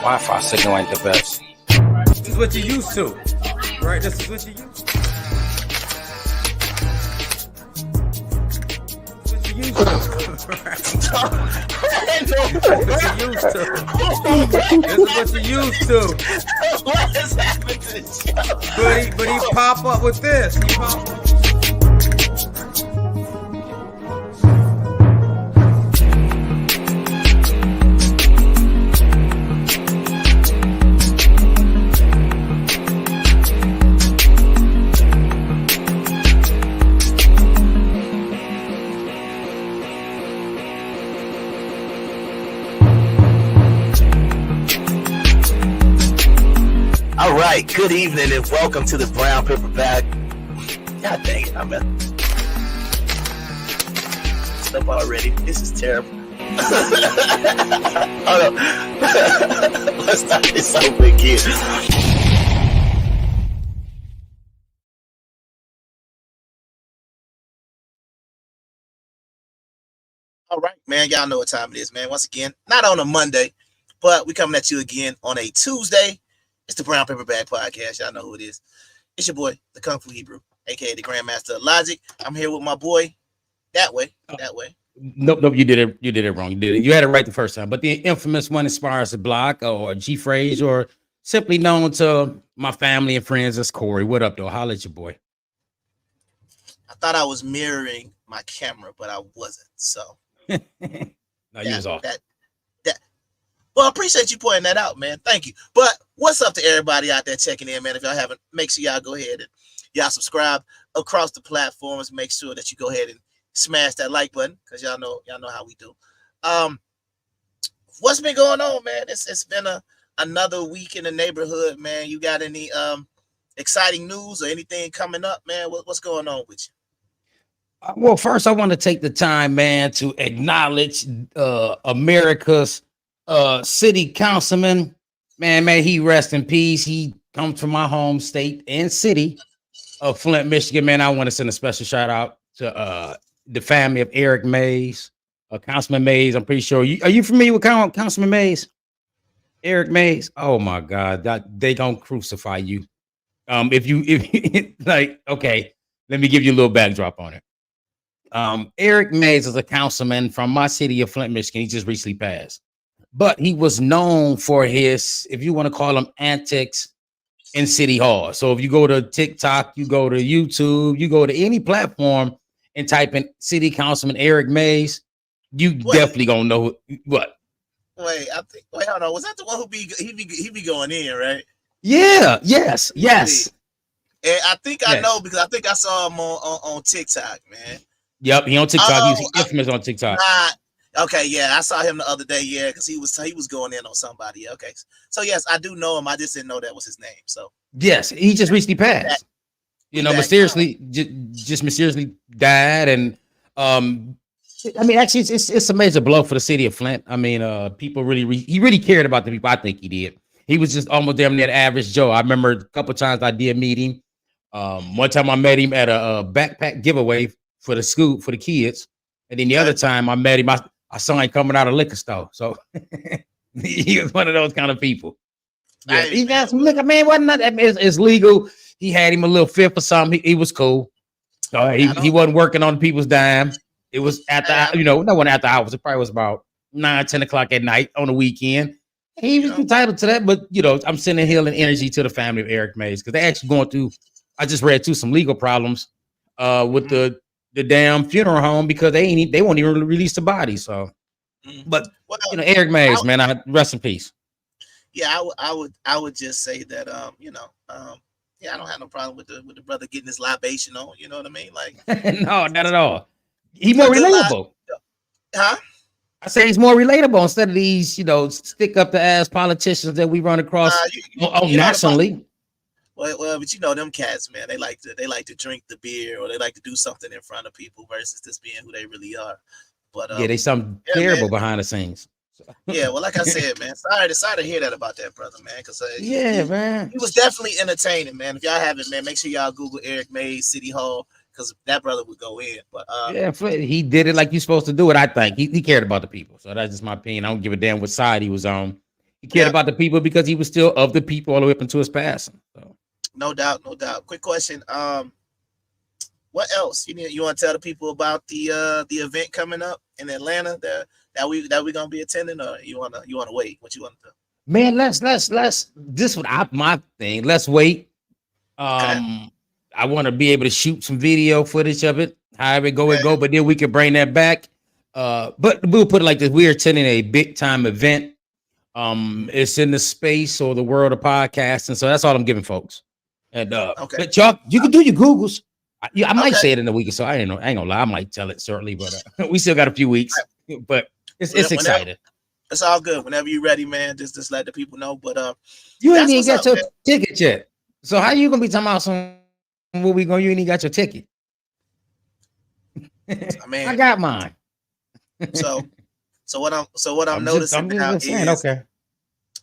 Wi-Fi signal ain't the best. This is what you used to, right? This is what you used to. What you used to. This is what you used to. What is happening to the show? But he pop up with this. He pop up. All right, good evening and welcome to the Brown Paper Bag. God dang it, I'm at stuff already. This is terrible. Hold on. Let's start this over again. All right, man, y'all know what time it is, man. Once again, not on a Monday, but we coming at you again on a Tuesday. It's the Brown Paper Bag Podcast. Y'all know who it is. It's your boy, the Kung Fu Hebrew, aka the Grandmaster of Logic. I'm here with my boy, that way. Nope, you did it wrong. You had it right the first time. But the infamous one Inspires the Block or G Phrase, or simply known to my family and friends as Corey. What up, though? Holla at your boy. I thought I was mirroring my camera, but I wasn't. So No, you was off. Well, I appreciate you pointing that out, man. Thank you. But what's up to everybody out there checking in, man? If y'all haven't, make sure y'all go ahead and y'all subscribe across the platforms. Make sure that you go ahead and smash that like button, because y'all know how we do. What's been going on, man? It's been another week in the neighborhood, man. You got any exciting news or anything coming up, man? What's going on with you? Well, first, I want to take the time, man, to acknowledge America's city councilman. Man, may he rest in peace. He comes from my home state and city of Flint, Michigan. Man, I want to send a special shout out to the family of Eric Mays, Councilman Mays. I'm pretty sure are you familiar with Councilman Mays? Eric Mays. Oh my God, they gonna crucify you. If like, okay, let me give you a little backdrop on it. Eric Mays is a councilman from my city of Flint, Michigan. He just recently passed. But he was known for his, if you want to call them, antics in City Hall. So if you go to TikTok, you go to YouTube, you go to any platform and type in City Councilman Eric Mays, you definitely gonna know what. Wait, hold on. Was that the one he be going in, right? Yeah, yes. And I think I know, because I think I saw him on TikTok, man. Yep, he on TikTok. He's infamous on TikTok. Okay, yeah, I saw him the other day, yeah, because he was going in on somebody. Okay, so yes, I do know him. I just didn't know that was his name. So yes, he just recently passed. Mysteriously, just mysteriously died, and I mean, actually, it's a major blow for the city of Flint. I mean, people he really cared about the people. I think he did. He was just almost damn near average Joe. I remember a couple times I did meet him. One time I met him at a backpack giveaway for the school for the kids, and then the other time I met him, I saw him coming out of a liquor store. So he was one of those kind of people. Yeah, he got some liquor, man. It's legal. He had him a little fifth or something. He was cool. So he wasn't working on people's dime. It was after, no one after hours. It probably was about 9-10 o'clock at night on the weekend. He was entitled to that, but I'm sending healing energy to the family of Eric Mays, because they're actually going through. I just read through some legal problems with the damn funeral home, because they won't even release the body. So, but Eric Mays, man, I rest in peace. Yeah, I would just say that I don't have no problem with the brother getting his libation on. You know what I mean? Like, no, not at all. He's more relatable. Huh? I say he's more relatable instead of these, stick up the ass politicians that we run across nationally. Well, but them cats, man, they like to drink the beer, or they like to do something in front of people versus just being who they really are. But they something terrible behind the scenes. Yeah, well, like I said, man, sorry to hear that about that brother, man. Because man, he was definitely entertaining, man. If y'all haven't, man, make sure y'all Google Eric Mays City Hall, because that brother would go in. But he did it like you're supposed to do it. I think he cared about the people. So that's just my opinion. I don't give a damn what side he was on. He cared about the people because he was still of the people all the way up into his passing. So. No doubt, no doubt. Quick question. What else? You want to tell the people about the event coming up in Atlanta that we gonna be attending, or you wanna wait? What you want to do? Man, let's this was my thing. Let's wait. Okay. I want to be able to shoot some video footage of it, however it go, but then we can bring that back. But we'll put it like this: we're attending a big time event. It's in the space or the world of podcasting, so that's all I'm giving folks. And but y'all, you can do your Googles. I might say it in a week or so. I ain't gonna lie, I might tell it shortly, but we still got a few weeks. But it's exciting. It's all good. Whenever you're ready, man, just let the people know. But you ain't even got your ticket yet. So how you gonna be talking about some where we going? You ain't even got your ticket. Man, I got mine. So what I'm noticing now is okay.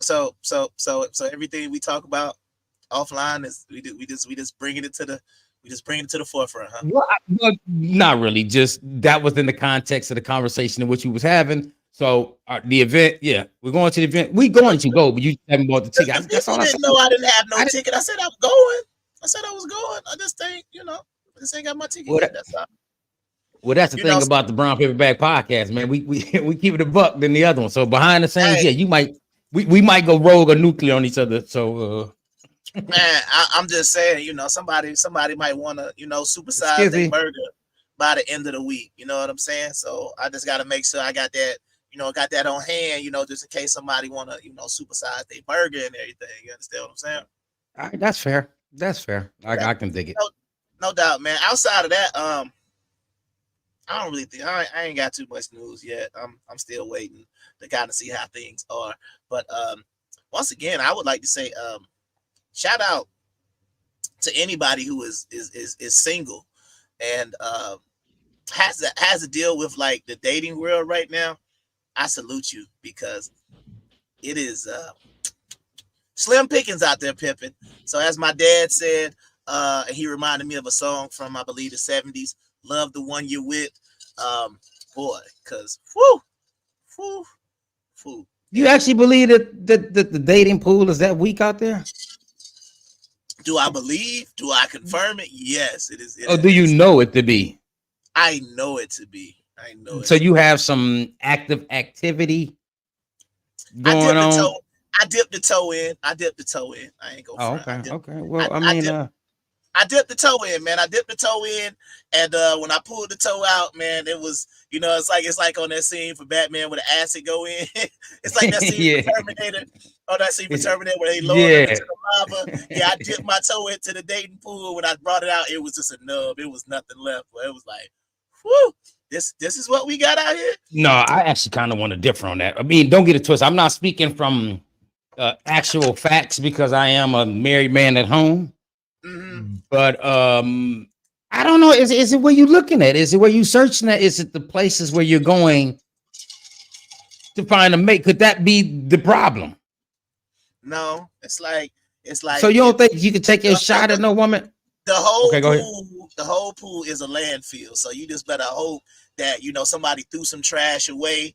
So everything we talk about offline is we just bringing it to the forefront, huh? Well, not really. Just that was in the context of the conversation in which we was having. So the event, yeah, we're going to the event. We going to go, but you haven't bought the ticket. That's all I didn't know. I didn't have no ticket. I said I'm going. I said I was going. I just think, I just ain't got my ticket yet. That's all. Well, that's the thing about the Brown Paperback Podcast, man. We keep it a buck than the other one. So behind the scenes, yeah, you might we might go rogue or nuclear on each other. So man, I'm just saying, somebody might want to, supersize their burger by the end of the week. You know what I'm saying? So I just got to make sure I got that. Got that on hand, just in case somebody want to, supersize their burger and everything. You understand what I'm saying? All right, that's fair. That's fair. I can dig it. No doubt, man. Outside of that, I don't really think I ain't got too much news yet. I'm still waiting to kind of see how things are. But once again, I would like to say shout out to anybody who is single and has to deal with like the dating world right now. I salute you because it is slim pickings out there pimping. So as my dad said, and he reminded me of a song from, I believe, the 70s, Love the One You're With. Boy, because whoo. You actually believe that the dating pool is that weak out there? Do I believe? Do I confirm it? Yes, it is. Do you know it to be? I know it to be. I know it. So you have some activity going on. I dipped the toe in. I ain't gonna front. Okay. Well, I dipped the toe in, man. And when I pulled the toe out, man, it was, it's like on that scene for Batman where the acid go in. It's like that scene for Terminator. Oh, that scene for Terminator where they lower it into the lava. Yeah, I dipped my toe into the dating pool. When I brought it out, it was just a nub. It was nothing left. But it was like, whoo. This is what we got out here. No, I actually kind of want to differ on that. I mean, don't get it twisted. I'm not speaking from actual facts because I am a married man at home. Mm-hmm. But I don't know. Is it where you're looking at? Is it where you searching at? Is it the places where you're going to find a mate? Could that be the problem? No, it's like. So you don't think you could take your shot at no woman? The whole pool is a landfill. So you just better hope that somebody threw some trash away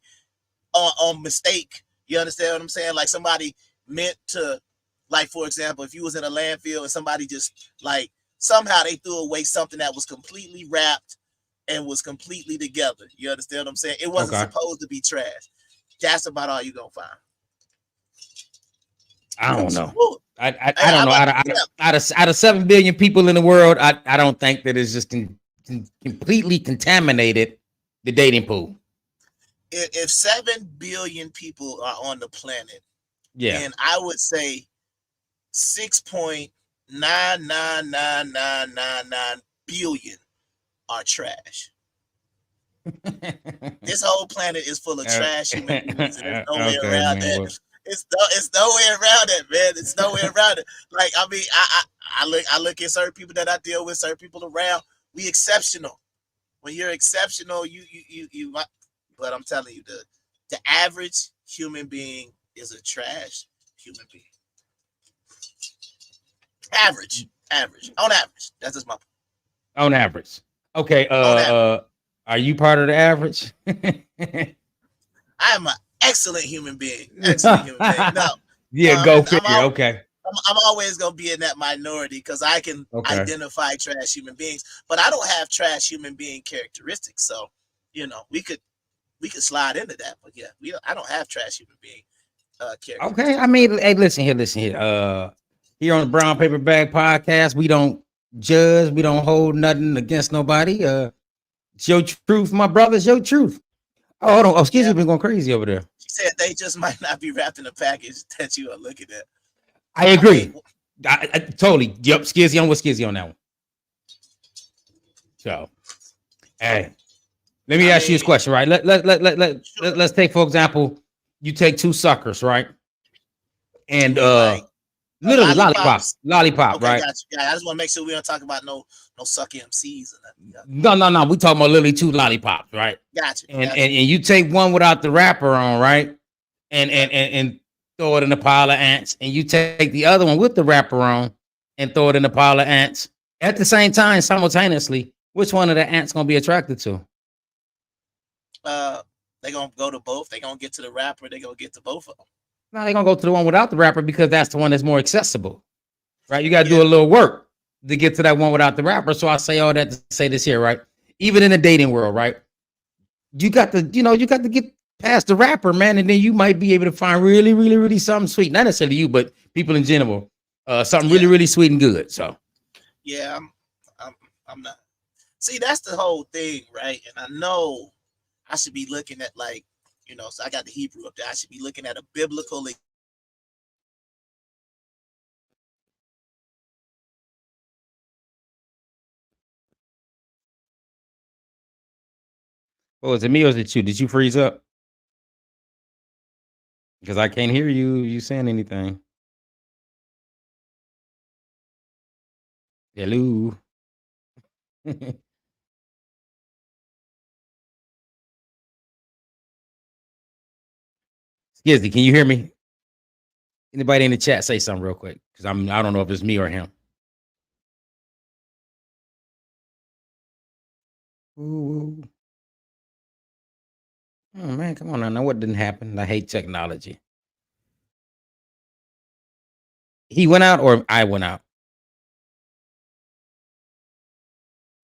on mistake. You understand what I'm saying? Like somebody meant to, like, for example, if you was in a landfill and somebody just like somehow they threw away something that was completely wrapped and was completely together. You understand what I'm saying? It wasn't supposed to be trash. That's about all you're gonna find. I don't know. I don't know. Out of 7 billion people in the world, I don't think that it's just completely contaminated the dating pool. If 7 billion people are on the planet, then I would say 6.99999 billion are trash. This whole planet is full of trash human beings, and there's no way around that. It's no way around it, man. It's no way around it. Like, I mean, I look at certain people that I deal with, certain people around. We exceptional. When you're exceptional, you. But I'm telling you, the average human being is a trash human being. Average. On average. That's just my point. On average. Okay. Are you part of the average? excellent human being. Excellent human being. No, Yeah, go figure. Okay. I'm always gonna be in that minority because I can Okay. identify trash human beings, but I don't have trash human being characteristics. So, we could slide into that. But yeah, I don't have trash human being Okay. characteristics. I mean, hey, listen here. Here on the Brown Paper Bag Podcast, we don't judge, we don't hold nothing against nobody. It's your truth, my brother. It's your truth. Oh, hold on. Oh, excuse me, been going crazy over there. She said they just might not be wrapped in a package that you are looking at. I agree. I totally. Yep, Skizzy. I'm with Skizzy on that one. So, hey, let me ask you this question, right? Let's take, for example, you take two suckers, right? And literally lollipop, Okay, right? got you. I just want to make sure we don't talk about no suck MCs or nothing. No. We talking about literally two lollipops, right? Gotcha. And you take one without the wrapper on, right? And throw it in a pile of ants, and you take the other one with the wrapper on and throw it in a pile of ants. At the same time, simultaneously, which one of the ants gonna be attracted to? They gonna go to both. They gonna get to the wrapper. They gonna get to both of them. No, they're gonna go to the one without the wrapper because that's the one that's more accessible, right? You got to do a little work to get to that one without the wrapper. So I say all that to say this here, right? Even in the dating world, right? You got to get past the wrapper, man, and then you might be able to find really, really, really something sweet. Not necessarily you, but people in general, something really, really sweet and good. So, yeah, I'm not. See, that's the whole thing, right? And I know I should be looking at so I got the Hebrew up there. I should be looking at a biblical. oh, is it me or is it you? Did you freeze up? Because I can't hear you saying anything. Hello. Skizzy, can you hear me? Anybody in the chat say something real quick? Because I don't know if it's me or him. Ooh. Oh man, come on now. What didn't happen? I hate technology. He went out or I went out?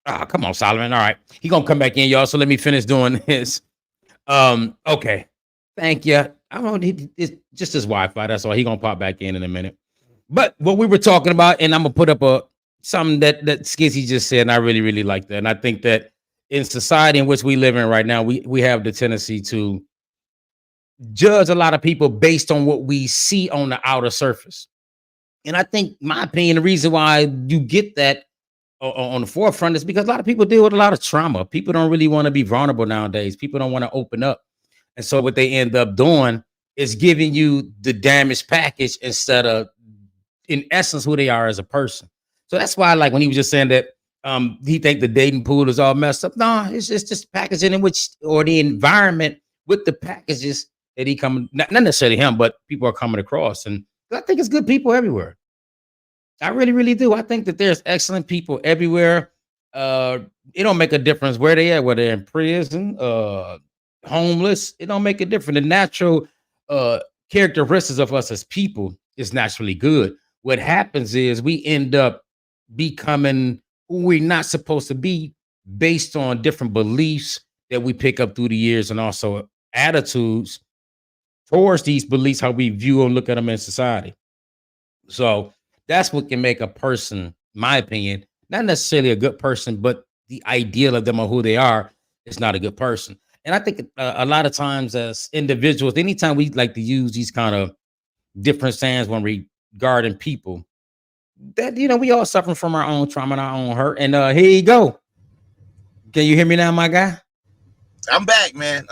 Ah, come on, Solomon. All right. He gonna come back in, y'all. So let me finish doing this. Okay. Thank you. I don't it's just his Wi-Fi. That's all. He gonna pop back in a minute. But what we were talking about, and I'm gonna put up something that Skizzy just said, and I really, really like that. And I think that in society in which we live in right now, we have the tendency to judge a lot of people based on what we see on the outer surface. And I think, my opinion, the reason why you get that on the forefront is because a lot of people deal with a lot of trauma. People don't really want to be vulnerable nowadays. People don't want to open up. And so what they end up doing is giving you the damaged package instead of, in essence, who they are as a person. So that's why, like when he was just saying that he think the dating pool is all messed up. No, it's just packaging in which, or the environment with the packages that he coming, not necessarily him, but people are coming across. And I think it's good people everywhere. I really, really do. I think that there's excellent people everywhere. It don't make a difference where they at, whether they're in prison, homeless. It don't make a difference. The natural characteristics of us as people is naturally good. What happens is we end up becoming who we're not supposed to be based on different beliefs that we pick up through the years, and also attitudes towards these beliefs, how we view and look at them in society. So that's what can make a person, my opinion, not necessarily a good person, but the ideal of them or who they are is not a good person. And I think a lot of times as individuals, anytime we like to use these kind of different sayings when regarding people, that, we all suffering from our own trauma and our own hurt. And here you go. Can you hear me now, my guy? I'm back, man.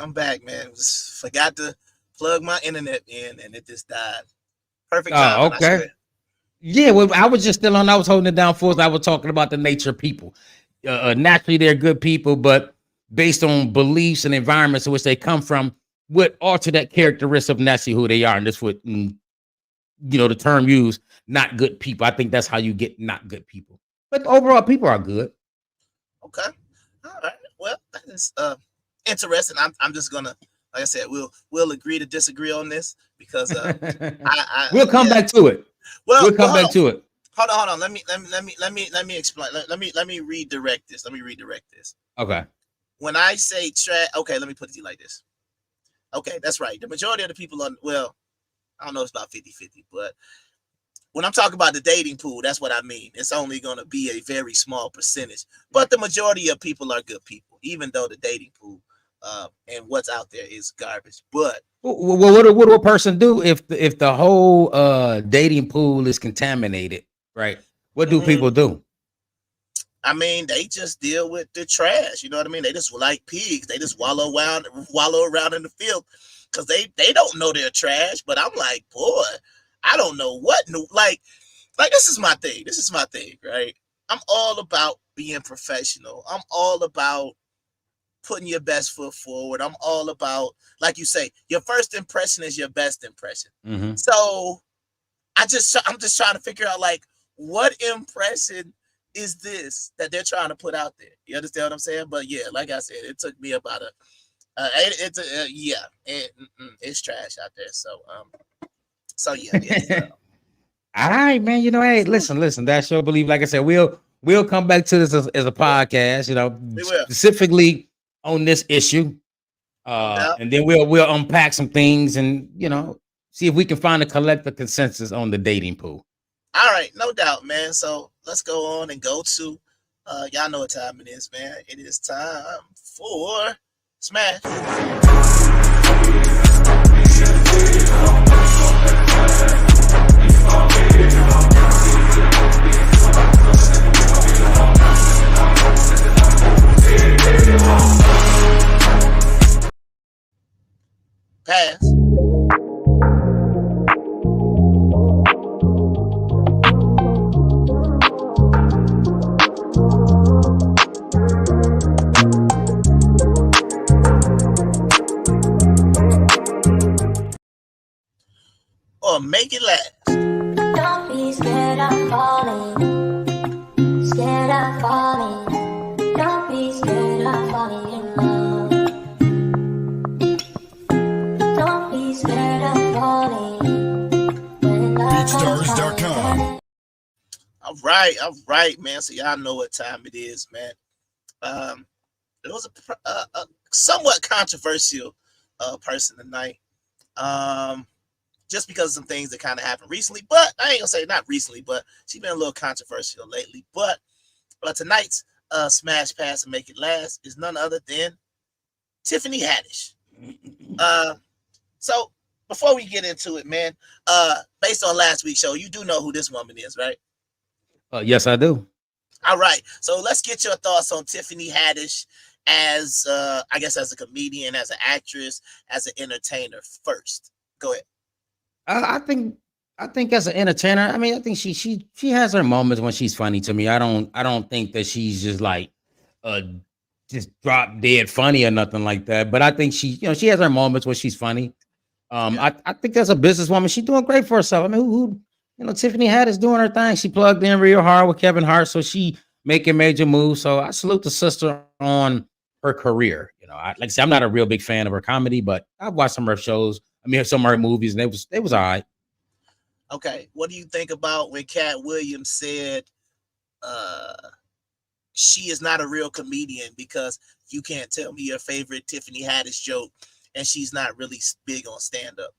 Just forgot to plug my internet in and it just died. Perfect time. Okay. Yeah, well, I was holding it down for us. I was talking about the nature of people. Naturally, they're good people, but based on beliefs and environments in which they come from, would alter that characteristic of naturally who they are. And this would, the term used, not good people. I think that's how you get not good people. But overall, people are good. Okay. All right. Well, that is interesting. I'm just gonna like I said, we'll agree to disagree on this because we'll come back to it. Well, We'll come back to it. Hold on. Let me explain. Let me redirect this. Okay. When I say trash, okay, let me put it like this. Okay, that's right. The majority of the people on, well, I don't know, it's about 50-50, but when I'm talking about the dating pool, that's what I mean. It's only going to be a very small percentage, but the majority of people are good people, even though the dating pool and what's out there is garbage. But what would a person do if the whole dating pool is contaminated, right? What do people do? I mean, they just deal with the trash. You know what I mean? They just like pigs. They just wallow around in the field because they don't know they're trash. But I'm like, boy, I don't know what new. Like this is my thing. Right? I'm all about being professional. I'm all about putting your best foot forward. I'm all about, like you say, your first impression is your best impression. Mm-hmm. So I'm just trying to figure out, like, what impression is this that they're trying to put out there? You understand what I'm saying? But yeah, like I said, it took me about it's trash out there. So yeah. All right, man. You know, hey, listen. That's your belief. Like I said, we'll come back to this as a podcast. You know, specifically on this issue, and then we'll unpack some things and see if we can find a collective consensus on the dating pool. All right, no doubt, man. So let's go on and go to y'all know what time it is, man. It is time for Smash. Pass. Or make it last. Don't be scared of falling. Scared of falling. Don't be scared of falling in love. Don't be scared of falling. BeatStars.com. All right, man. So y'all know what time it is, man. It was a somewhat controversial person tonight. Just because of some things that kind of happened recently, but I ain't gonna say not recently, but she's been a little controversial lately. But tonight's Smash Pass and Make It Last is none other than Tiffany Haddish. So before we get into it, man, based on last week's show, you do know who this woman is, right? Yes, I do. All right, so let's get your thoughts on Tiffany Haddish as, I guess, as a comedian, as an actress, as an entertainer first. Go ahead. I think as an entertainer, I mean, I think she has her moments when she's funny to me. I don't think that she's just like just drop dead funny or nothing like that. But I think she has her moments where she's funny. I think as a businesswoman, she's doing great for herself. I mean, who Tiffany Haddish doing her thing. She plugged in real hard with Kevin Hart, so she making major moves. So I salute the sister on her career. Like I said, I'm not a real big fan of her comedy, but I've watched some of her shows. I mean, some of her movies, and they was all right. Okay, what do you think about when Cat Williams said she is not a real comedian because you can't tell me your favorite Tiffany Haddish joke and she's not really big on stand-up?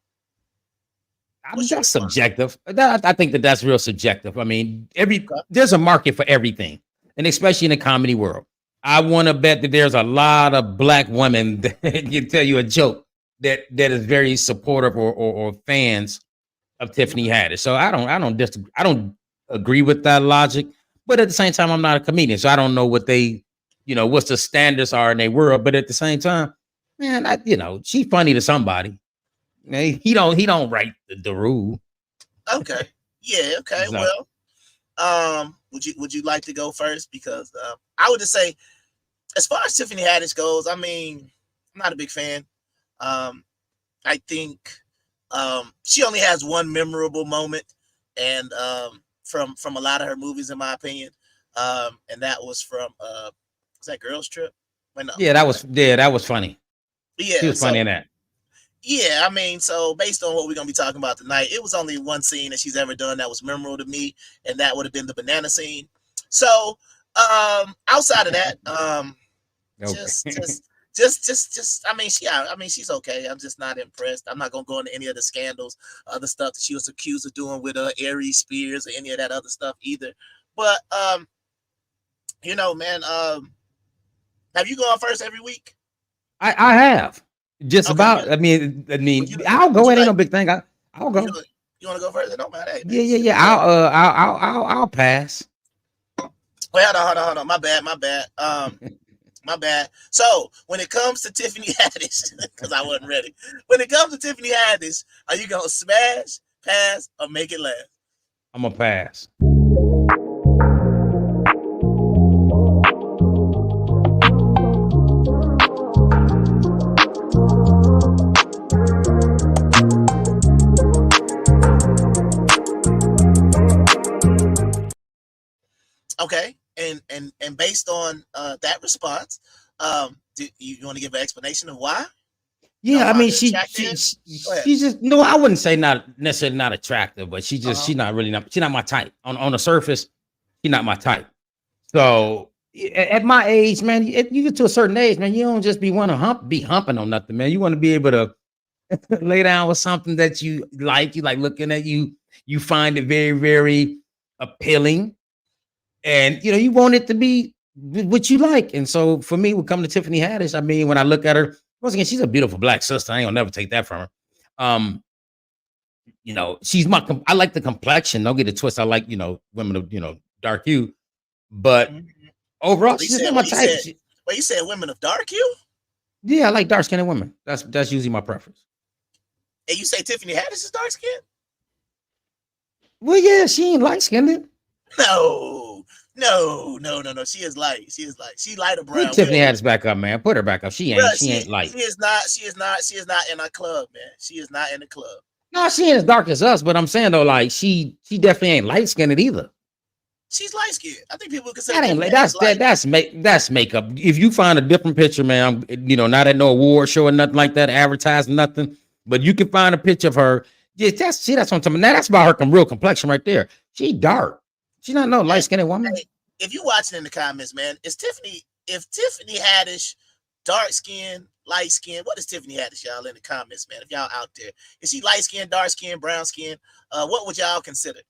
That's subjective. I think that's real subjective. I mean, there's a market for everything, and especially in the comedy world. I want to bet that there's a lot of black women that can tell you a joke that is very supportive or fans of Tiffany Haddish. So I don't agree with that logic, but at the same time, I'm not a comedian, so I don't know what what's the standards are in their world. But at the same time, man, she's funny to somebody. He don't write the rule. Okay. Yeah. Okay. No. Well, would you like to go first? Because I would just say, as far as Tiffany Haddish goes, I mean, I'm not a big fan. I think she only has one memorable moment, and from a lot of her movies, in my opinion, and that was from was that Girls Trip? Wait, no. Yeah, that was funny. Yeah, she was funny in that. Yeah, I mean, so based on what we're gonna be talking about tonight, it was only one scene that she's ever done that was memorable to me, and that would have been the banana scene. So, outside of that, Okay. just, I mean, she's okay. I'm just not impressed. I'm not gonna go into any of the scandals, other stuff that she was accused of doing with Aries Spears or any of that other stuff either. But, man, have you gone first every week? I have just Okay, about. good. Would you, I'll would go. you It ain't like, no big thing. I'll you go. know, you want to go first? It don't matter. Hey, man, Yeah. I'll pass. Wait, hold on. My bad. My bad. So when it comes to Tiffany Haddish, because I wasn't ready. When it comes to Tiffany Haddish, are you gonna smash, pass, or make it last? I'm gonna pass. Okay, and based on that response, do you want to give an explanation of why? You Yeah, don't I find mean, her attractive? Go ahead. she just no. I wouldn't say not necessarily not attractive, but Uh-huh. she's not my type. On the surface, she's not my type. Okay. So at my age, man, you get to a certain age, man, you don't just be humping on nothing, man. You want to be able to lay down with something that you like looking at you find it very, very appealing, and you want it to be what you like. And so for me, when come to Tiffany Haddish, I mean, when I look at her, once again, she's a beautiful black sister. I ain't gonna never take that from her. Um, she's I like the complexion. Don't get it twisted. I like, women of, dark hue, but Mhm. overall, Well, you she's just said, not my well, you type. said, well, you said women of dark hue, Yeah, I like dark skinned women. That's usually my preference. and you say Tiffany Haddish is dark skinned? Well, yeah, she ain't light skinned. No. She is light. She is light. She lighter Put brown. Tiffany Haddish back up, man. Put her back up. She Bro, ain't. She ain't light. she is not in our club, man. She is not in the club. No, she ain't as dark as us. But I'm saying though, like she definitely ain't light skinned either. She's light skinned. I think people consider That ain't Tiffany like Haddish light. that's makeup. If you find a different picture, man, not at no award show or nothing like that, advertising nothing. But you can find a picture of her. Yeah, that's what I'm talking about. Now that's about her real complexion right there. She dark. She not no light skinned woman. Hey, if you watching in the comments, man, if Tiffany Haddish dark skin, light skin, what is Tiffany Haddish, y'all, in the comments, man? If y'all out there, is she light skin, dark skin, brown skin? What would y'all consider?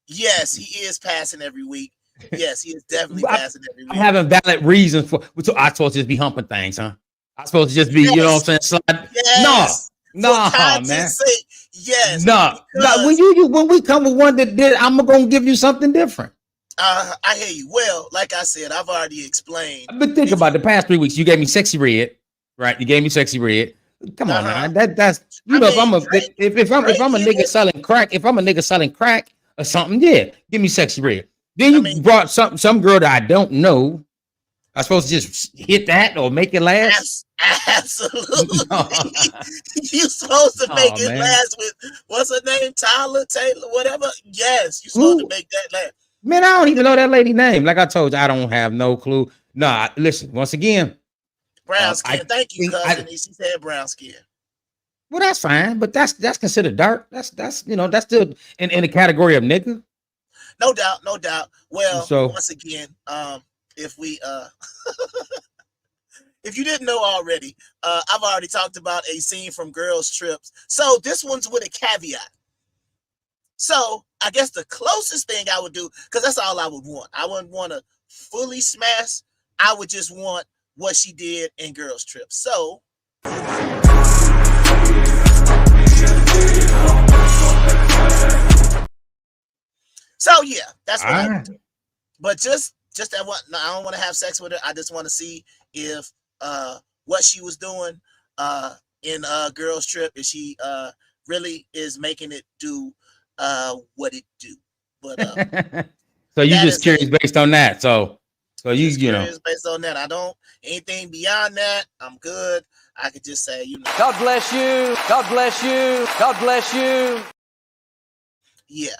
Yes, he is passing every week. Yes, he is definitely passing every I'm week. having valid reasons for. So I supposed to just be humping things, huh? I supposed to just be, you know what I'm saying? Slide. Yes. No, For man. content's sake, yes. No. When we come with one that did, I'm gonna give you something different. I hear you. Well, like I said, I've already explained. But think about the past 3 weeks. You gave me sexy red, right? You gave me sexy red. Come on, man. That's if I'm a nigga selling crack, if I'm a nigga selling crack or something, yeah, give me sexy red. Then you brought some girl that I don't know. I supposed to just hit that or make it last? Absolutely. You supposed to make it last with what's her name? Tyler, Taylor, whatever. Yes, you supposed to make that last. Man, I don't even know that lady name. Like I told you, I don't have no clue. No, listen, once again. Brown skin. Thank you, cousin. She said brown skin. Well, that's fine, but that's considered dark. That's still in the category of nigga. No doubt. Well, once again, if we if you didn't know already, I've already talked about a scene from Girls Trips. So this one's with a caveat. So I guess the closest thing I would do, because that's all I would want. I wouldn't want to fully smash. I would just want what she did in Girls Trips. So yeah, that's what I would do. But just that one, no, I don't want to have sex with her. I just want to see if what she was doing in Girls Trip, if she really is making it do what it do. But so you just curious based on that. So you know, based on that, I don't anything beyond that. I'm good. I could just say, God bless you. God bless you. God bless you. Yeah.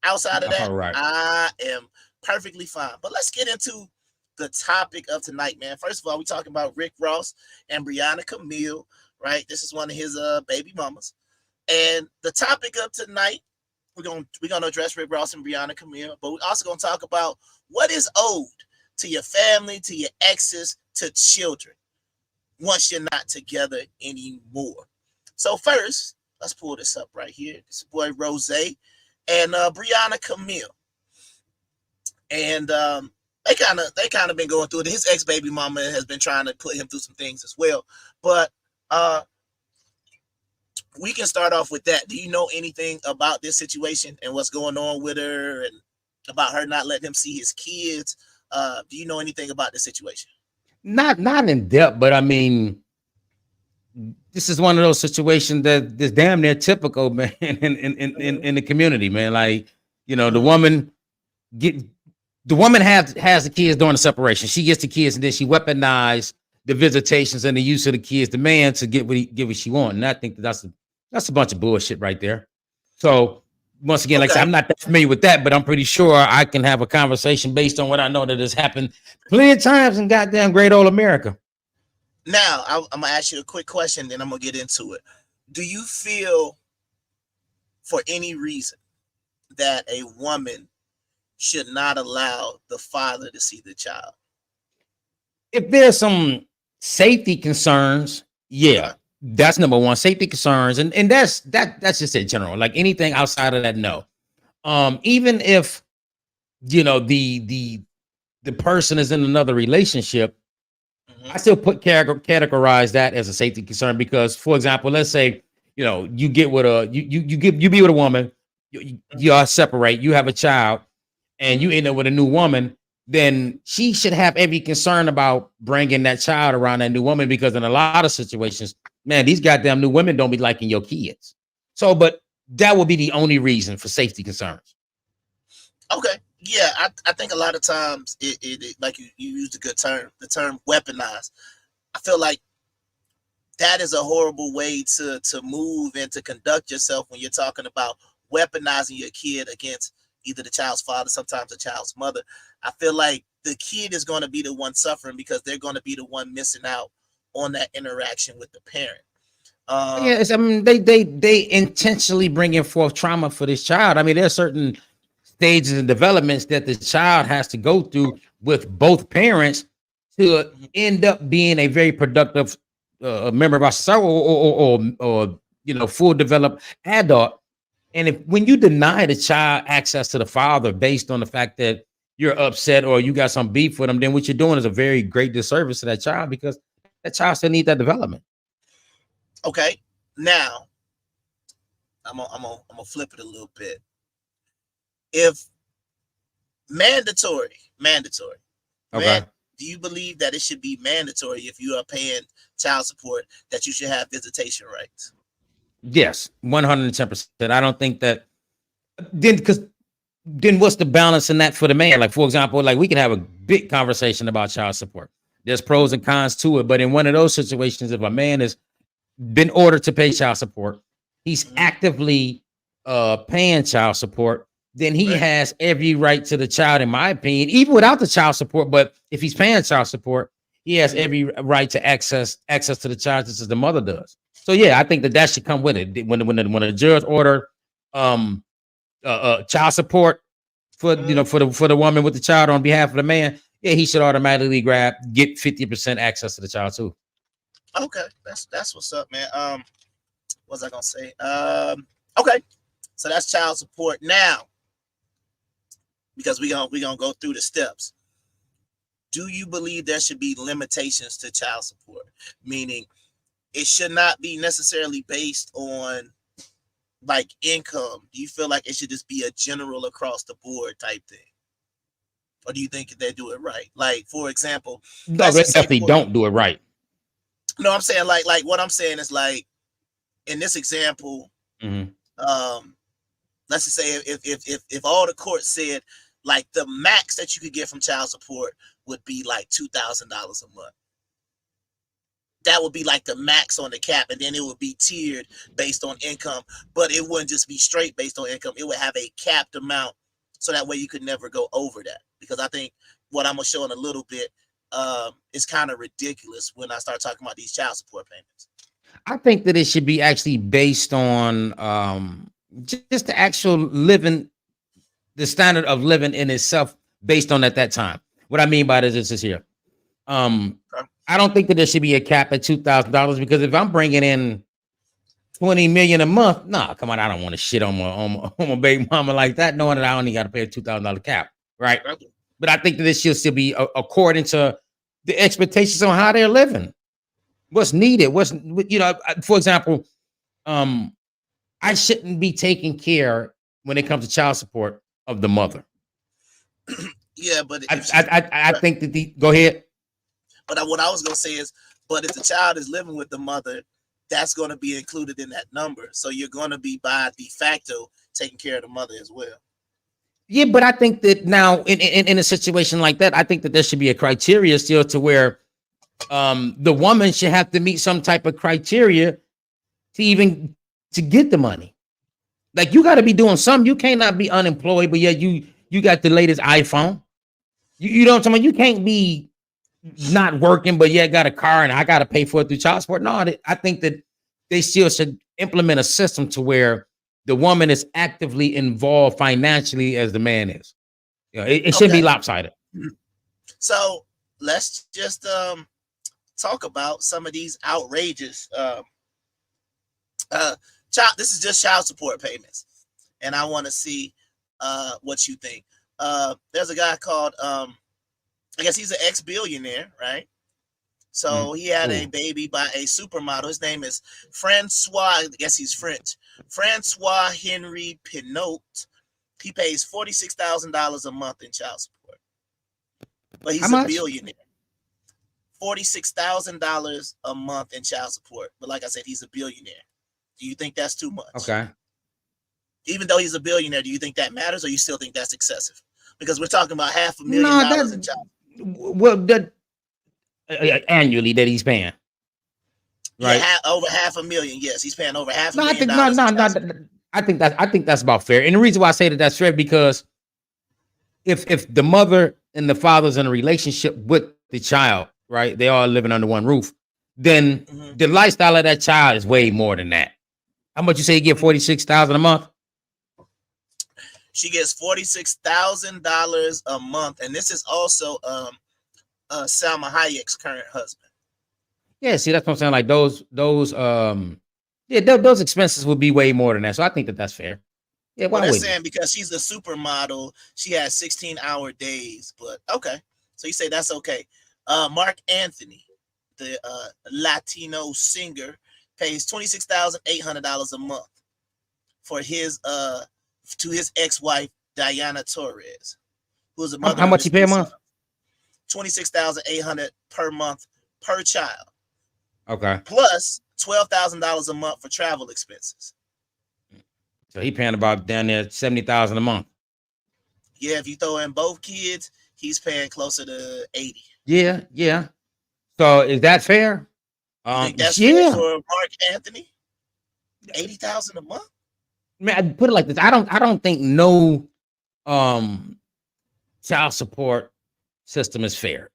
Outside of that, right. I am perfectly fine. But let's get into the topic of tonight, man. First of all, we're talking about Rick Ross and Briana Camille, right? This is one of his baby mamas. And the topic of tonight, we're gonna address Rick Ross and Briana Camille, but we're also gonna talk about what is owed to your family, to your exes, to children once you're not together anymore. So first, let's pull this up right here. This is boy Rose and Briana Camille. And they kind of been going through it. His ex-baby mama has been trying to put him through some things as well. But we can start off with that. Do you know anything about this situation and what's going on with her and about her not letting him see his kids? Do you know anything about the situation? Not in depth, but I mean, this is one of those situations that is damn near typical, man, in the community, man. Like, you know, the woman has the kids during the separation. She gets the kids, and then she weaponized the visitations and the use of the kids, the man, to get what she wants. And I think that's a bunch of bullshit right there. So once again, like I said, I'm not that familiar with that, but I'm pretty sure I can have a conversation based on what I know that has happened plenty of times in goddamn great old America. Now, I'm gonna ask you a quick question, then I'm gonna get into it. Do you feel, for any reason, that a woman should not allow the father to see the child? If there's some safety concerns, yeah, that's number one. Safety concerns, and that's just in general. Like anything outside of that, no. Even if you know the person is in another relationship, I still categorize that as a safety concern because, for example, let's say you get with you be with a woman, you all separate, you have a child, and you end up with a new woman. Then she should have every concern about bringing that child around that new woman, because in a lot of situations, man, these goddamn new women don't be liking your kids. So, but that would be the only reason for safety concerns. Okay. Yeah, I think a lot of times it like you used a good term, the term weaponized. I feel like that is a horrible way to move and to conduct yourself when you're talking about weaponizing your kid against either the child's father, sometimes the child's mother. I feel like the kid is going to be the one suffering because they're going to be the one missing out on that interaction with the parent. Yes, I mean they intentionally bringing forth trauma for this child. I mean, there are certain stages and developments that the child has to go through with both parents to end up being a very productive member of our society, or full developed adult. And when you deny the child access to the father based on the fact that you're upset or you got some beef with them, then what you're doing is a very great disservice to that child, because that child still needs that development. Okay, now I'm gonna flip it a little bit. If mandatory, Okay. do you believe that it should be mandatory if you are paying child support that you should have visitation rights? Yes, 110%. I don't think that then what's the balance in that for the man? Like, for example, like we can have a big conversation about child support. There's pros and cons to it, but in one of those situations, if a man has been ordered to pay child support, he's actively paying child support, then he has every right to the child, in my opinion, even without the child support. But if he's paying child support, he has every right to access to the child just as the mother does. So yeah, I think that should come with it. When a judge order child support for for the woman with the child on behalf of the man, yeah, he should automatically get 50% access to the child too. Okay, that's what's up, man. What was I gonna say? Okay, so that's child support now, because we're gonna go through the steps. Do you believe there should be limitations to child support? Meaning it should not be necessarily based on like income. Do you feel like it should just be a general across the board type thing? Or do you think they do it right? Like, for example, no, they definitely don't do it right. No, I'm saying like what I'm saying is, like, in this example, let's just say if all the court said like the max that you could get from child support would be like $2,000 a month. That would be like the max on the cap, and then it would be tiered based on income, but it wouldn't just be straight based on income. It would have a capped amount, so that way you could never go over that. Because I think what I'm gonna show in a little bit is kind of ridiculous when I start talking about these child support payments. I think that it should be actually based on just the actual living, the standard of living in itself, based on at that time. What I mean by this is here. Okay. I don't think that there should be a cap at $2,000 because if I'm bringing in 20 million a month, nah, come on, I don't want to shit on my baby mama like that, knowing that I only got to pay a $2,000 cap, right? Okay. But I think that this should still be according to the expectations on how they're living, what's needed, for example, I shouldn't be taking care when it comes to child support of the mother. Yeah, but I think that go ahead. But what I was gonna say is, but if the child is living with the mother, that's going to be included in that number. So you're going to be by de facto taking care of the mother as well. Yeah, but I think that now in a situation like that, I think that there should be a criteria still to where the woman should have to meet some type of criteria to get the money. Like you got to be doing something. You cannot be unemployed, but yet you got the latest iPhone. You know what I'm talking about? You can't be not working, but yet got a car and I got to pay for it through child support. No, I think that they still should implement a system to where the woman is actively involved financially as the man is. You know, it shouldn't be lopsided. So let's just talk about some of these outrageous this is just child support payments, and I want to see what you think. There's a guy called I guess he's an ex-billionaire, right? So he had a baby by a supermodel. His name is Francois. I guess he's French. Francois Henry Pinot. He pays $46,000 a month in child support, but he's a billionaire. $46,000 a month in child support, but like I said, he's a billionaire. Do you think that's too much? Okay. Even though he's a billionaire, do you think that matters, or you still think that's excessive? Because we're talking about $500,000 in child. Well, that annually that he's paying, right? Yeah, over $500,000. Yes, he's paying over $500,000. I think that's about fair. And the reason why I say that that's fair because if the mother and the father's in a relationship with the child, right? They all living under one roof. Then the lifestyle of that child is way more than that. How much you say you get? $46,000 a month. She gets $46,000 a month, and this is also Salma Hayek's current husband. Yeah, see, that's what I'm saying. Like those expenses would be way more than that. So I think that that's fair. Yeah, well, they're saying because she's a supermodel, she has 16-hour days. But okay, so you say that's okay. Mark Anthony, the Latino singer, pays $26,800 a month for his to his ex-wife Diana Torres, who's a mother. How much he pay a month? $26,800 per month per child. Okay. Plus $12,000 a month for travel expenses. So he paying about down there $70,000 a month. Yeah, if you throw in both kids, he's paying closer to 80. Yeah. So is that fair? You think that's fair for Mark Anthony? 80,000 a month? Man, I put it like this. I don't think no child support system is fair.